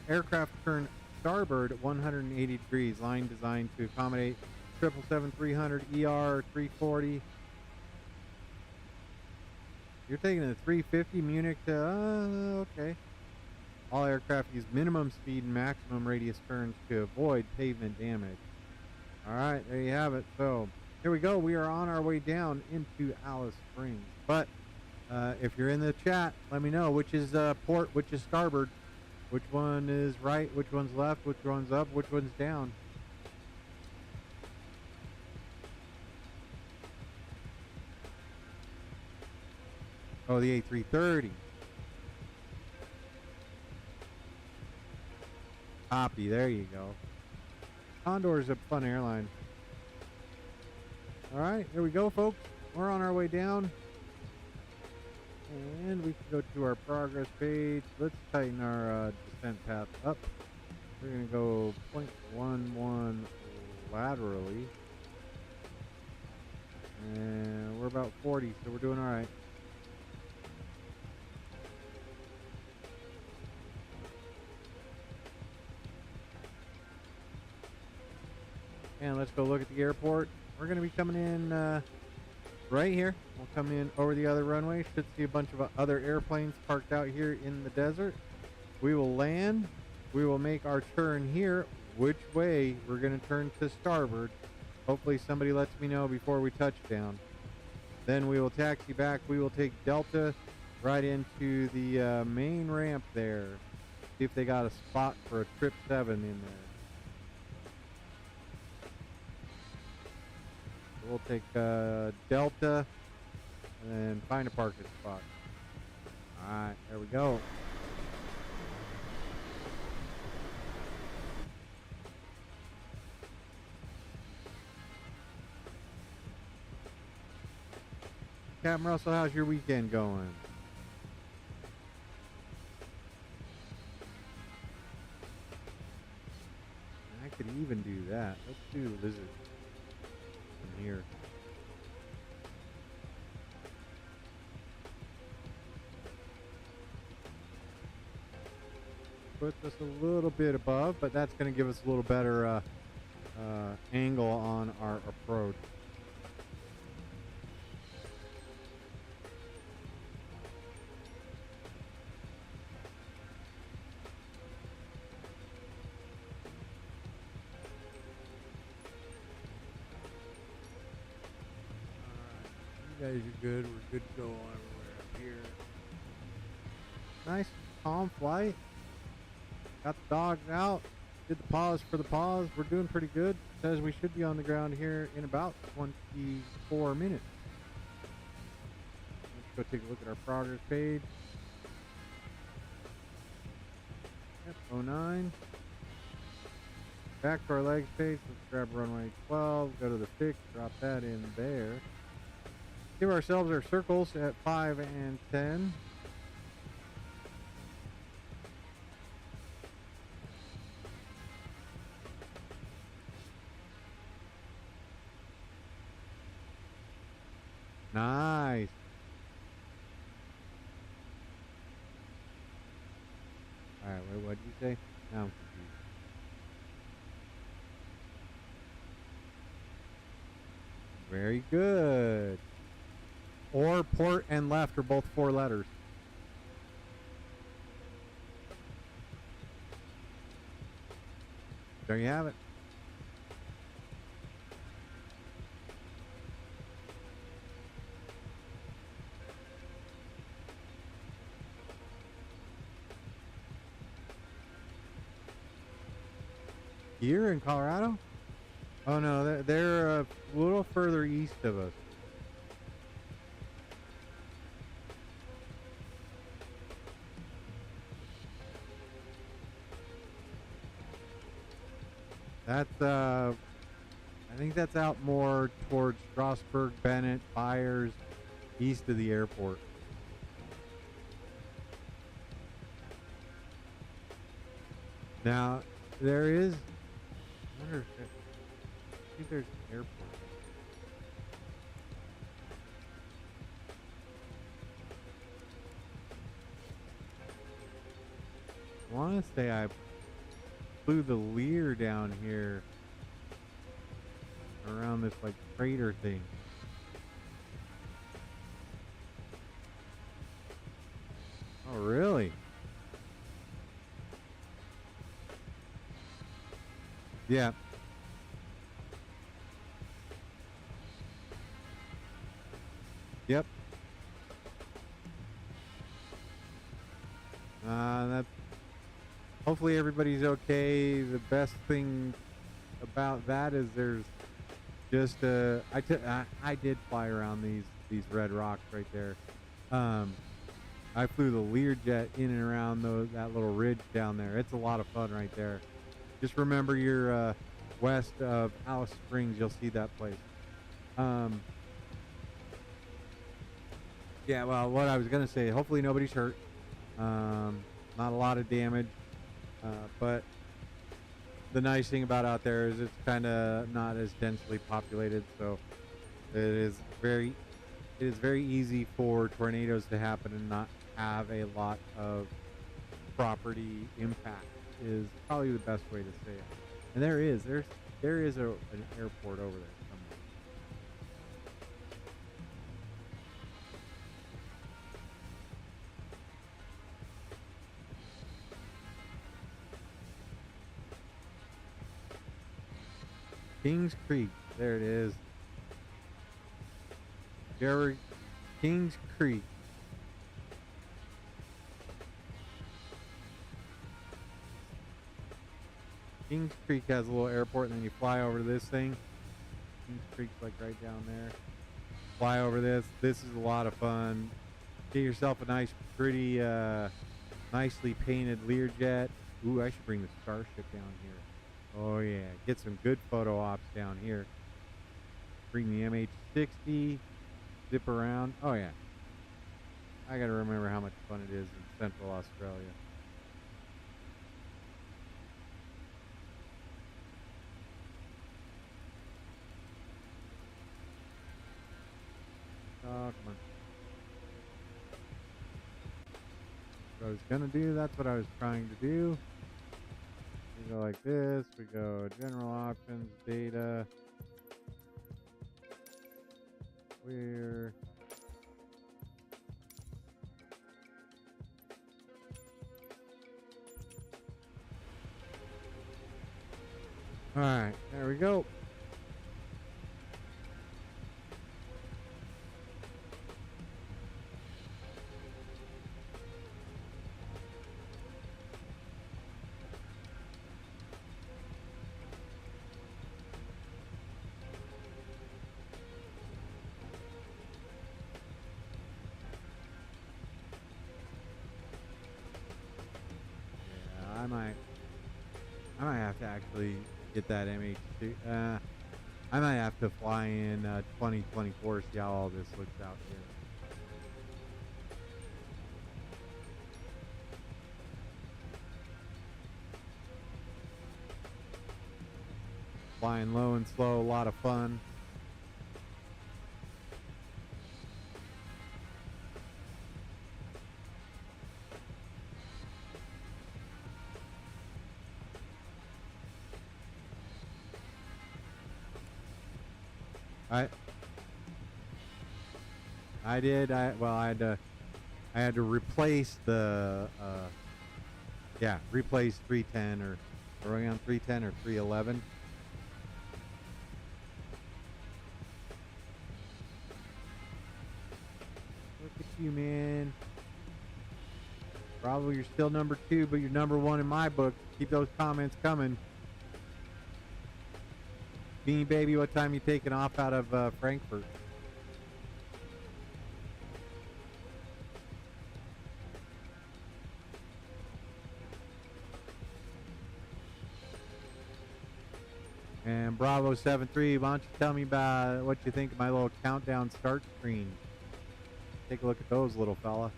aircraft turn starboard at 180 degrees. Line designed to accommodate 777-300 ER 340. You're taking the 350 Munich to, okay. All aircraft use minimum speed and maximum radius turns to avoid pavement damage. Alright, there you have it. So, here we go. We are on our way down into Alice Springs. But, if you're in the chat, let me know which is port, which is starboard, which one is right, which one's left, which one's up, which one's down. Oh, the A330. Copy, there you go. Condor's a fun airline. Alright, here we go, folks. We're on our way down. And we can go to our progress page. Let's tighten our descent path up. We're going to go 0.11 laterally. And we're about 40, so we're doing alright. And let's go look at the airport. We're going to be coming in right here. We'll come in over the other runway. Should see a bunch of other airplanes parked out here in the desert. We will land. We will make our turn here. Which way? We're going to turn to starboard. Hopefully somebody lets me know before we touch down. Then we will taxi back. We will take Delta right into the main ramp there. See if they got a spot for a 777 in there. We'll take Delta and then find a parking spot. Alright, there we go. Captain Russell, how's your weekend going? I could even do that. Let's do Lizard from here. Puts us a little bit above, but that's going to give us a little better angle on our approach. You guys are good. We're good to go on everywhere up here. Nice, calm flight. Got the dogs out. Did the pause for the pause. We're doing pretty good. Says we should be on the ground here in about 24 minutes. Let's go take a look at our progress page. Yep, 09. Back to our legs page. Let's grab runway 12. Go to the fix. Drop that in there. Give ourselves our circles at 5 and 10. Nice. All right, wait, what did you say? Now I'm confused. Very good. Or port and left are both 4 letters. There you have it. Here in Colorado? Oh no, they're a little further east of us. That's I think that's out more towards Strasburg, Bennett, Byers, east of the airport. Now there is, I wonder if I think there's an airport. I want to say I flew the Lear down here around this like crater thing. Oh really? Yeah. Yep. That's hopefully everybody's okay. The best thing about that is there's just I did fly around these red rocks right there. I flew the Learjet in and around that little ridge down there. It's a lot of fun right there. Just remember you're west of Alice Springs. You'll see that place. Yeah, well, what I was going to say, hopefully nobody's hurt. Not a lot of damage. But the nice thing about out there is it's kind of not as densely populated. So it is very easy for tornadoes to happen and not have a lot of property impact is probably the best way to say it. And there is an airport over there somewhere. Kings Creek. There it is. Jerry Kings Creek. Kings Creek has a little airport, and then you fly over to this thing. Kings Creek's like right down there. Fly over this. This is a lot of fun. Get yourself a nice, pretty, nicely painted Learjet. Ooh, I should bring the Starship down here. Oh yeah, get some good photo ops down here. Bring the MH60. Zip around. Oh yeah. I gotta remember how much fun it is in Central Australia. Oh, come on. What I was gonna do, that's what I was trying to do. We go like this, we go general options, data. Where? Alright, there we go. I might have to actually get that MH2. I might have to fly in 2024, see how all this looks out here. Flying low and slow, a lot of fun. I had to replace the replace 310 or are we on 310 or 311? Look at you, man. Probably you're still number 2, but you're number 1 in my book. Keep those comments coming. Beanie Baby, what time you taking off out of Frankfurt? And Bravo 73, why don't you tell me about what you think of my little countdown start screen? Take a look at those, little fella.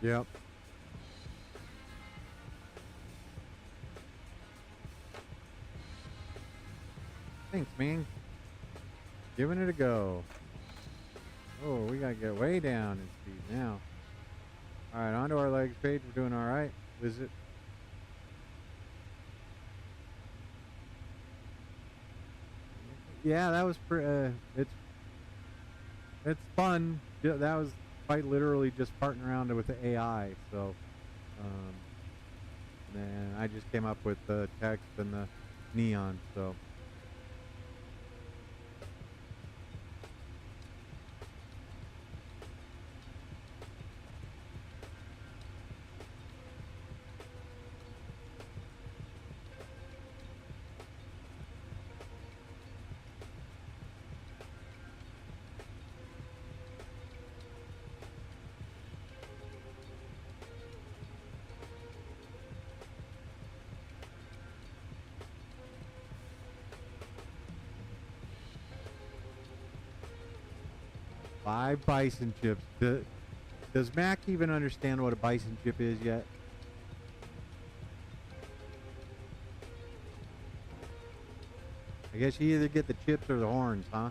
Yep. Thanks, man. Giving it a go. Oh, we gotta get way down in speed now. Alright, onto our legs page. We're doing alright. Visit. Yeah, that was it's fun. That was quite literally just farting around with the AI. So, and I just came up with the text and the neon. So. Five bison chips. Does Mac even understand what a bison chip is yet? I guess you either get the chips or the horns, huh?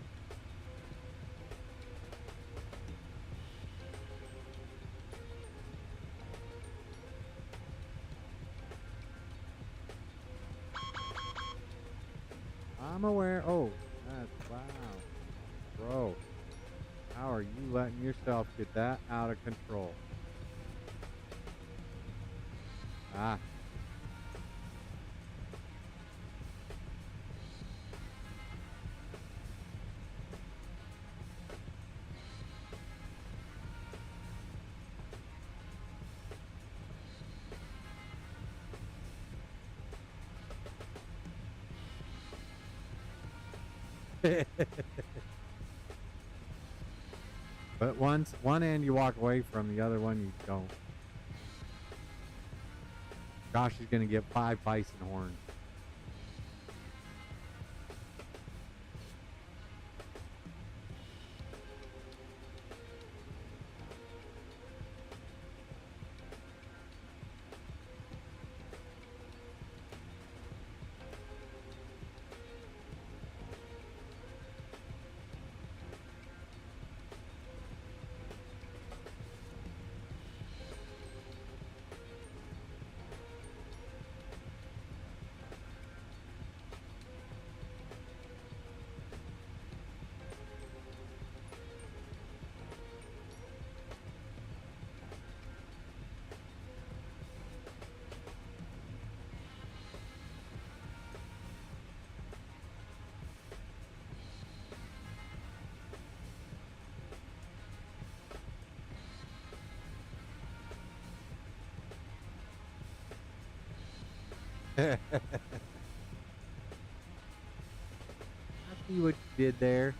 I'm aware. Oh, that's wow. Bro, how are you letting yourself get that out of control? Ah. But one end you walk away from, the other one you don't. Josh is gonna get 5 bison horns. I see what you did there.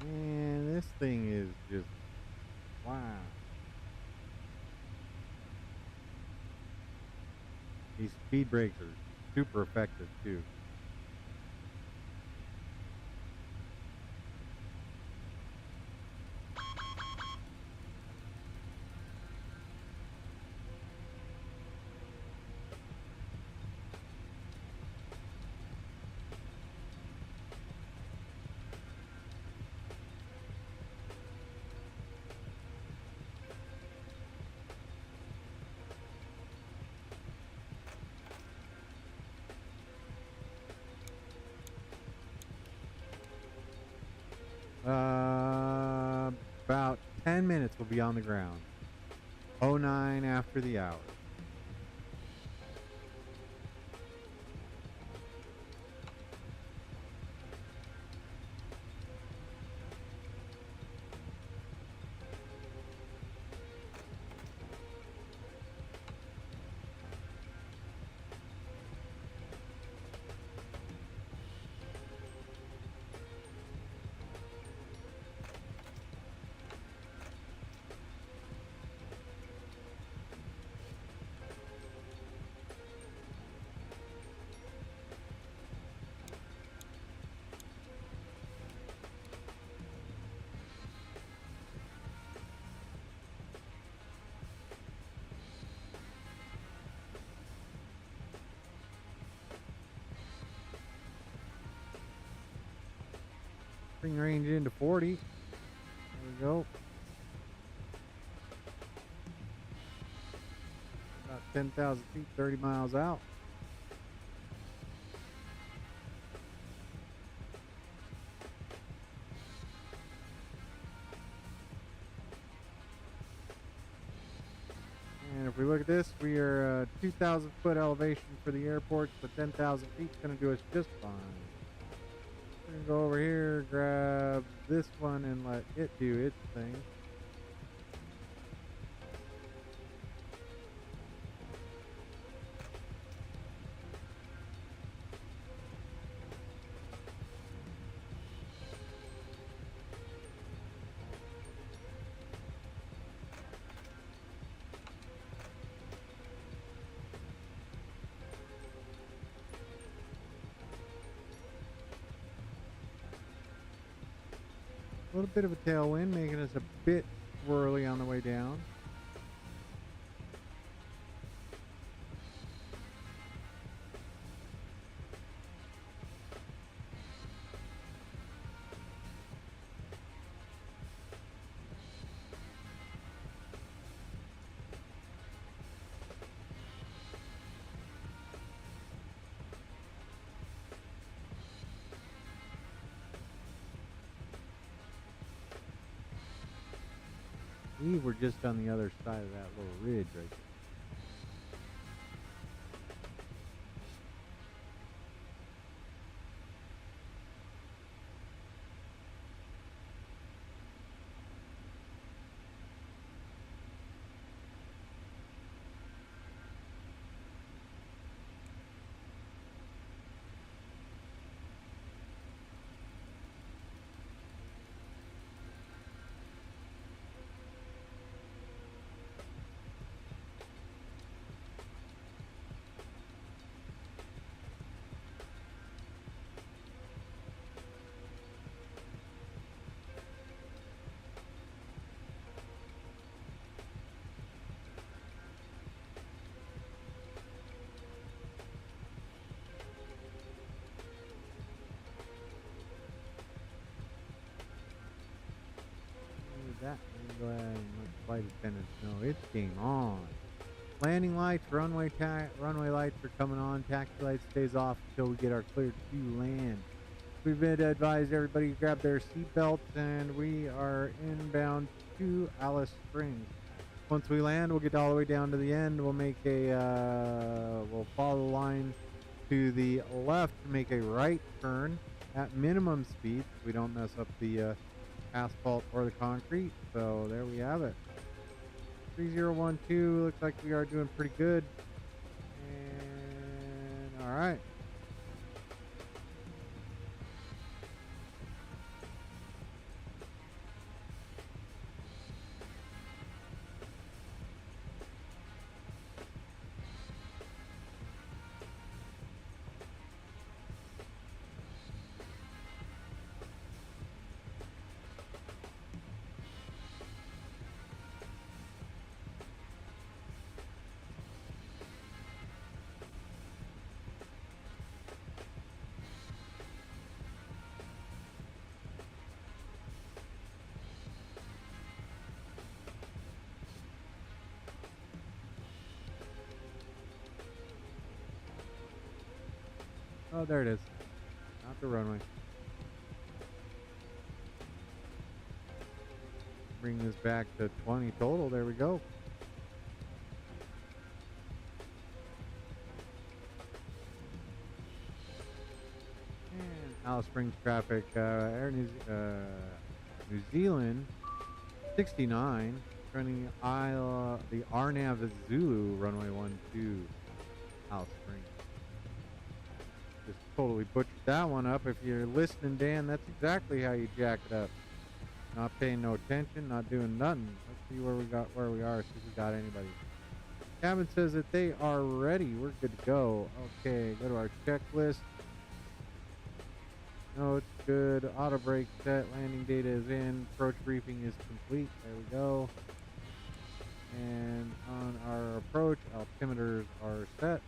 Man, this thing is just wow. These speed brakes are super effective too. About 10 minutes will be on the ground. 09 after the hour. Bring range into 40. There we go. About 10,000 feet, 30 miles out. And if we look at this, we are 2,000 foot elevation for the airport, so 10,000 feet is going to do us just fine. We're going to go over here, grab this one, and let it do its thing. little bit of a tailwind, making us a bit swirly on the way down. We're just on the other side of that little ridge right there. That go ahead and let flight attendants know it's game on. Landing lights, runway lights are coming on. Taxi lights stays off until we get our cleared to land. We've been advised everybody to grab their seatbelts, and we are inbound to Alice Springs. Once we land, we'll get all the way down to the end. We'll make we'll follow the line to the left to make a right turn at minimum speed. We don't mess up the asphalt or the concrete. So there we have it. 3012, looks like we are doing pretty good. And all right. Oh, there it is. Not the runway. Bring this back to 20 total. There we go. And Alice Springs traffic. Air New Zealand 69. Running the RNAV Zulu runway 12 Alice Springs. Just totally butchered that one up. If you're listening, Dan, that's exactly how you jack it up. Not paying no attention, not doing nothing. Let's see where we are, see if we got anybody. Cabin says that they are ready. We're good to go. Okay, go to our checklist. No, it's good. Auto brake set. Landing data is in. Approach briefing is complete. There we go. And on our approach, altimeters are set.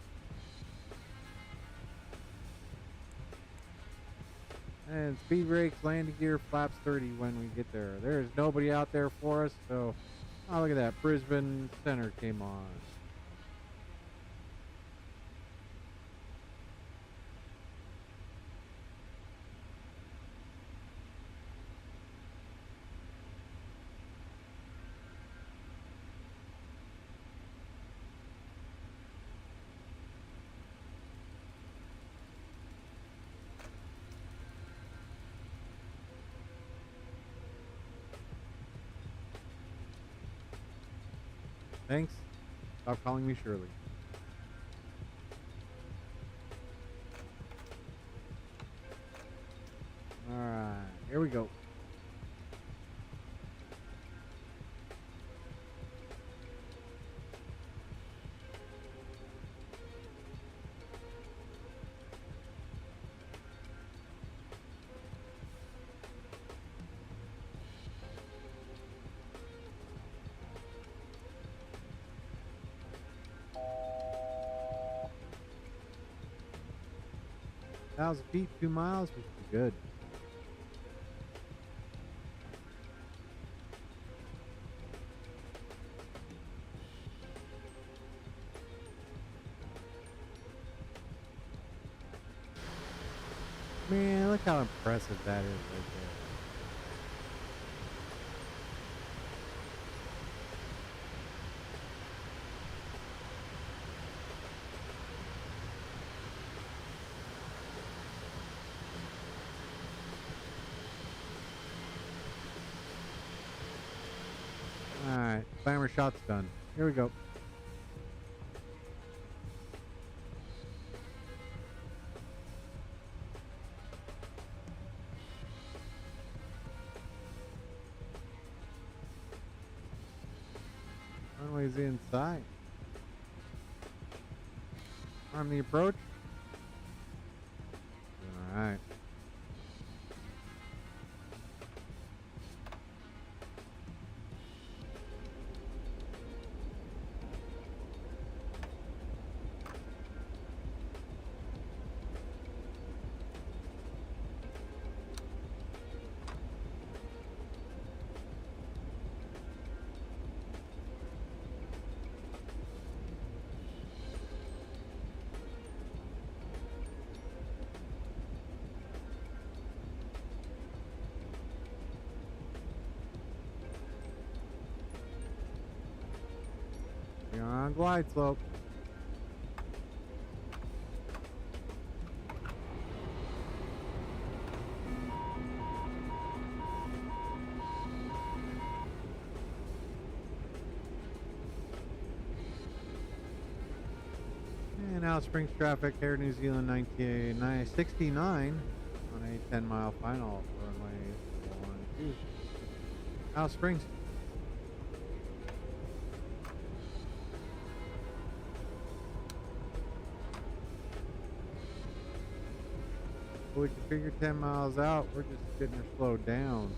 And speed brakes, landing gear, flaps 30 when we get there. There's nobody out there for us, so oh, look at that. Brisbane Center came on. Thanks. Stop calling me Shirley. Alright, here we go. 1,000 feet, 2 miles, we should be good. Man, look how impressive that is right there. Alright, climber shot's done. Here we go. Runway's inside. Arm the approach. Alright. We're on glide slope. And Alice Springs traffic, Air New Zealand 1969 on a 10-mile final for runway 12. Alice Springs. We can figure 10 miles out. We're just getting her slowed down.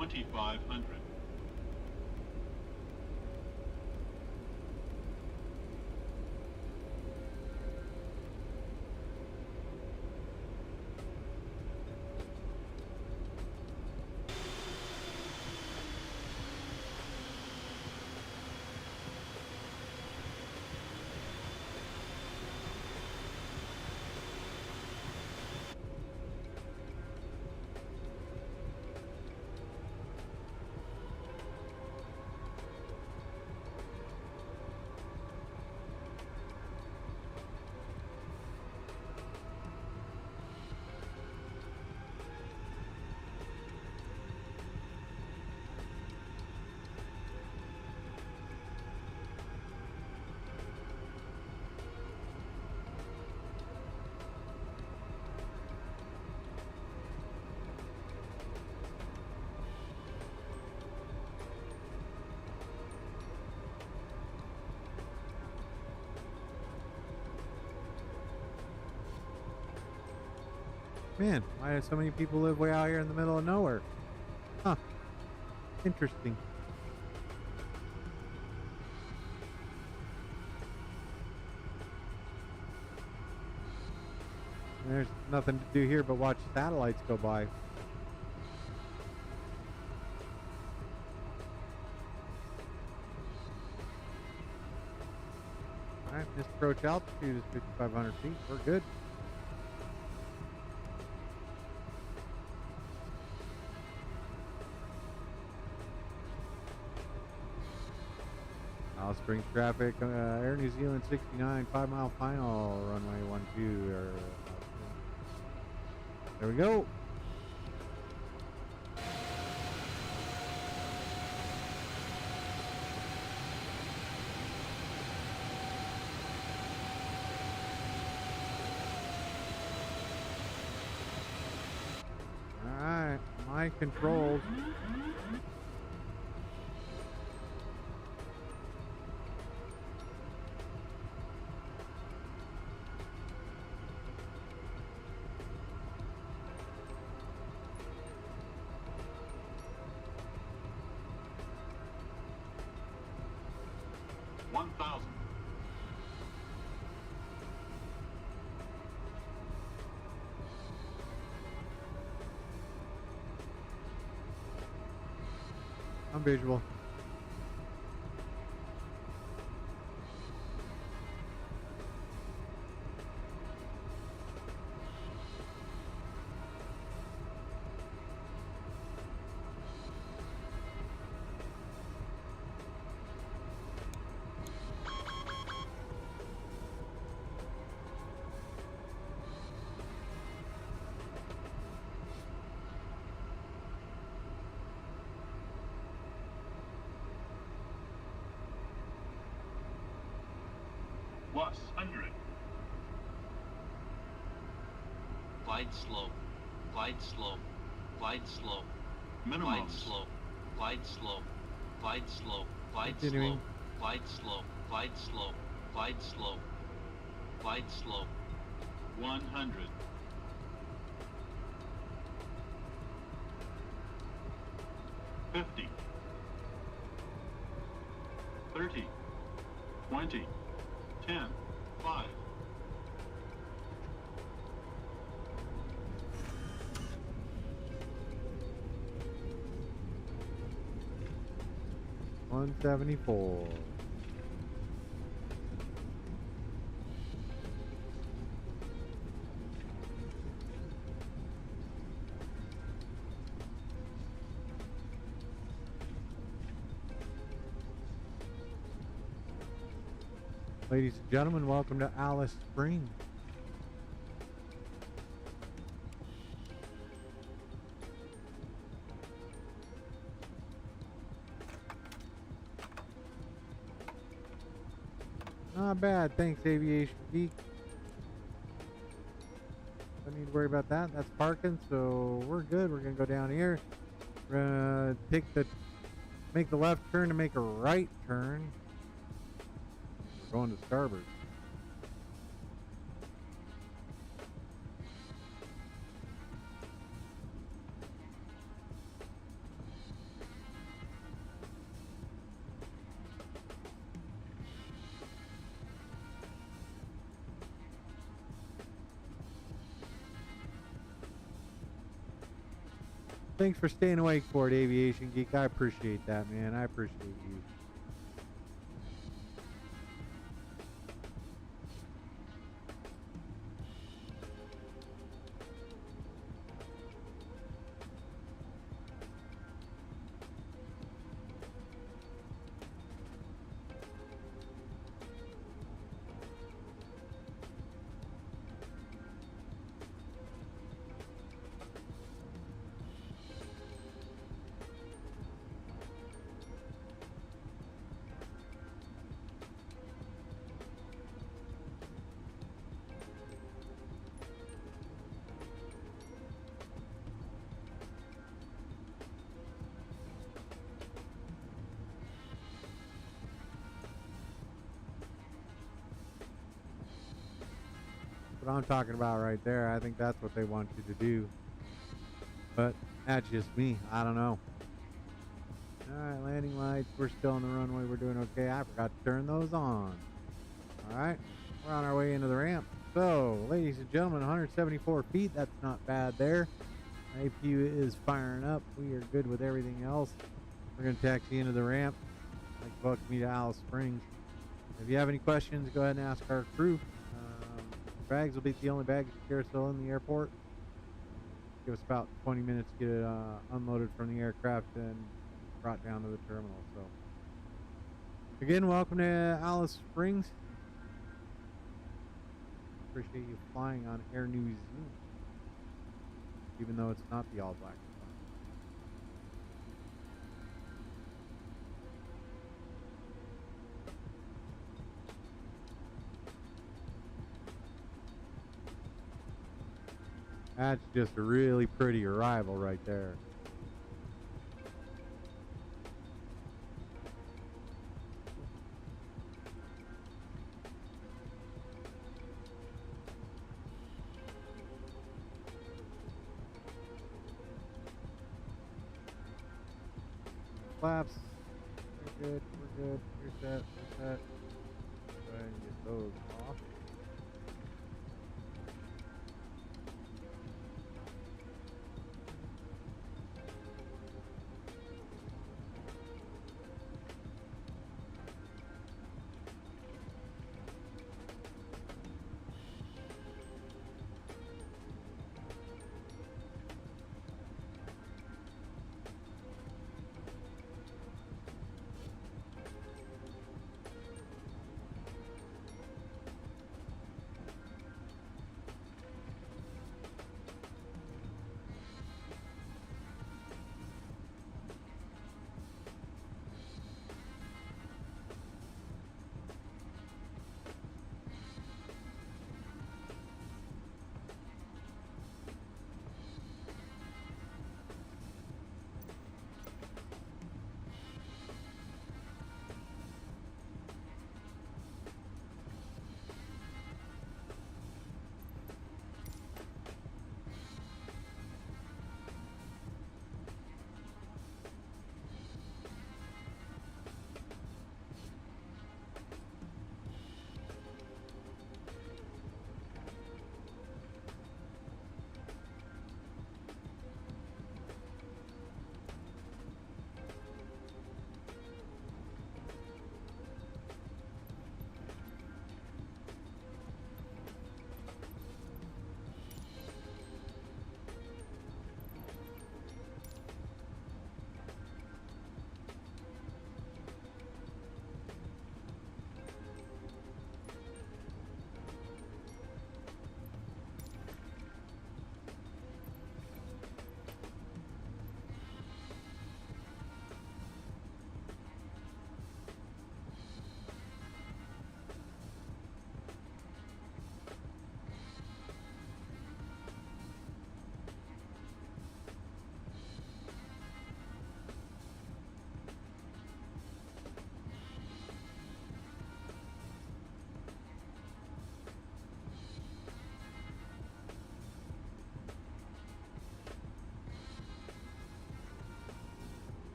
$2,500. Man, why do so many people live way out here in the middle of nowhere? Huh. Interesting. There's nothing to do here but watch satellites go by. Alright, this approach altitude is 5,500 feet. We're good. Alice Springs traffic, Air New Zealand 69, 5-mile final, runway 12. There we go. All right, my controls. 1,000. I'm visual. Plus 100. Glide slope. Glide slope. Glide slope. Minimums. Glide slope. Glide slope. Glide slope. Glide Continuing. slope. Glide slope. Glide slope. Glide slope. Glide slope. 100. 50. 30. 20. 10. 5. $174. Ladies and gentlemen, welcome to Alice Springs. Not bad, thanks Aviation Geek. Don't need to worry about that. That's parking, so we're good. We're gonna go down here. We're gonna make the left turn to make a right turn. We're going to starboard. Thanks for staying awake for it, Aviation Geek. I appreciate that, man. I appreciate you. What I'm talking about right there. I think that's what they want you to do. But that's just me. I don't know. Alright, landing lights. We're still on the runway. We're doing okay. I forgot to turn those on. Alright. We're on our way into the ramp. So, ladies and gentlemen, 174 feet. That's not bad there. APU is firing up. We are good with everything else. We're going to taxi into the ramp. I'd like to welcome you to Alice Springs. If you have any questions, go ahead and ask our crew. Bags will be the only baggage carousel in the airport. Give us about 20 minutes to get it unloaded from the aircraft and brought down to the terminal. So, again, welcome to Alice Springs. Appreciate you flying on Air New Zealand, even though it's not the All Black. That's just a really pretty arrival right there. Flaps. good. We're good. Here's that. Here's that. Try and get those off.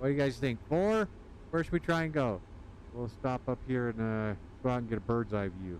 What do you guys think? 4? Where should we try and go? We'll stop up here and go out and get a bird's eye view.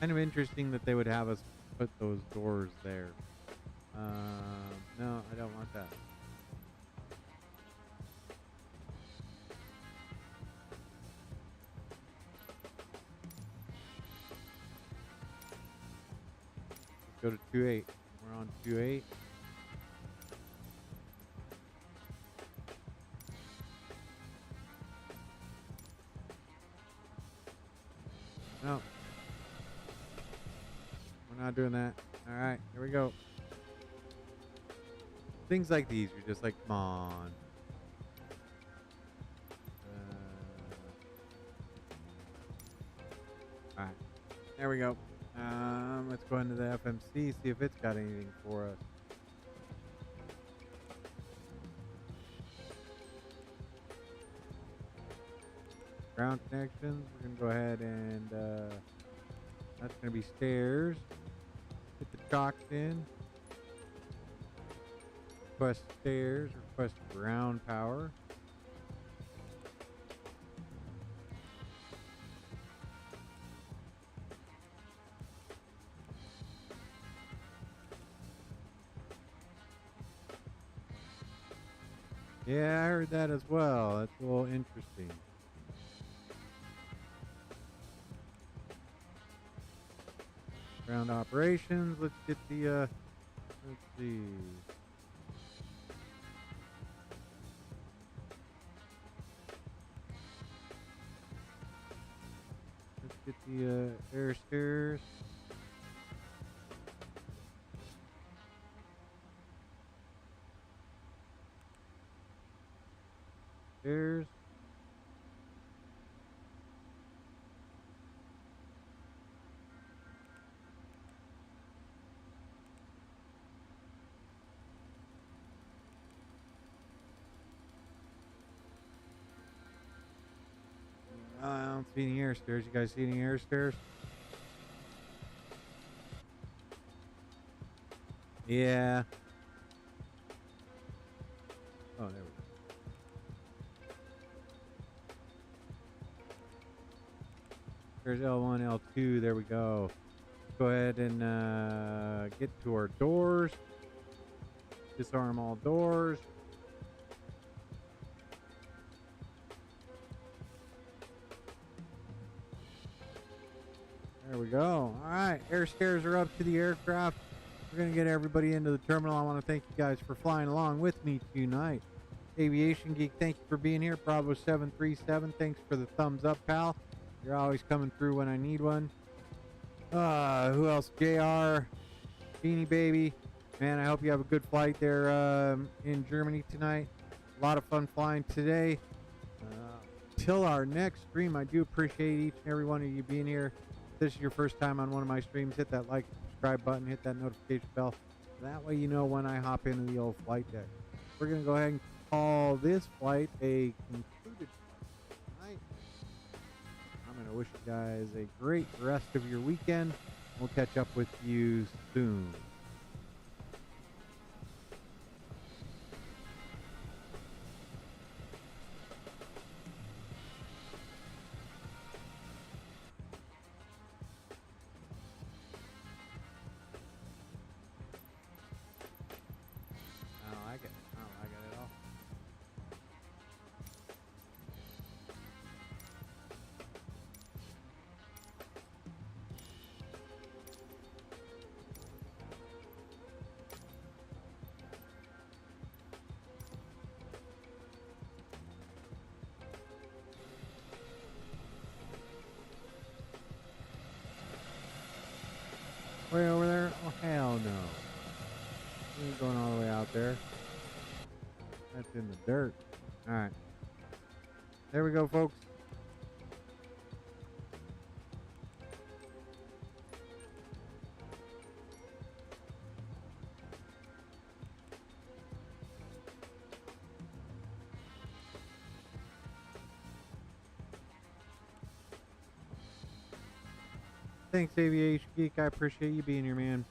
Kind of interesting that they would have us put those doors there. No, I don't want that. Let's go to 2.8. We're on 2.8. No. We're not doing that. All right, here we go. Things like these, you're just like, come on. All right, there we go. Let's go into the FMC, see if it's got anything for us. Ground connections, we're gonna go ahead and that's gonna be stairs. Put the chocks in. Request stairs, request ground power. Yeah, I heard that as well. That's a little interesting. Ground operations. Let's get the let's see. Let's get the air stairs. Stairs. I don't see any air stairs. You guys see any air stairs? Yeah. Oh, there we go. There's L1, L2. There we go. Go ahead and get to our doors. Disarm all doors. There we go. All right, air stairs are up to the aircraft. We're going to get everybody into the terminal. I want to thank you guys for flying along with me tonight. Aviation Geek, thank you for being here. Bravo 737, thanks for the thumbs up, pal. You're always coming through when I need one. Who else? JR, Beanie Baby. Man, I hope you have a good flight there in Germany tonight. A lot of fun flying today. Till our next stream, I do appreciate each and every one of you being here. If this is your first time on one of my streams, hit that like, subscribe button, hit that notification bell. That way you know when I hop into the old flight deck. We're going to go ahead and call this flight a concluded flight tonight. I'm going to wish you guys a great rest of your weekend. We'll catch up with you soon. Way over there? Oh, hell no. We ain't going all the way out there. That's in the dirt. Alright. There we go, folks. Thanks, Aviation Geek. I appreciate you being here, man.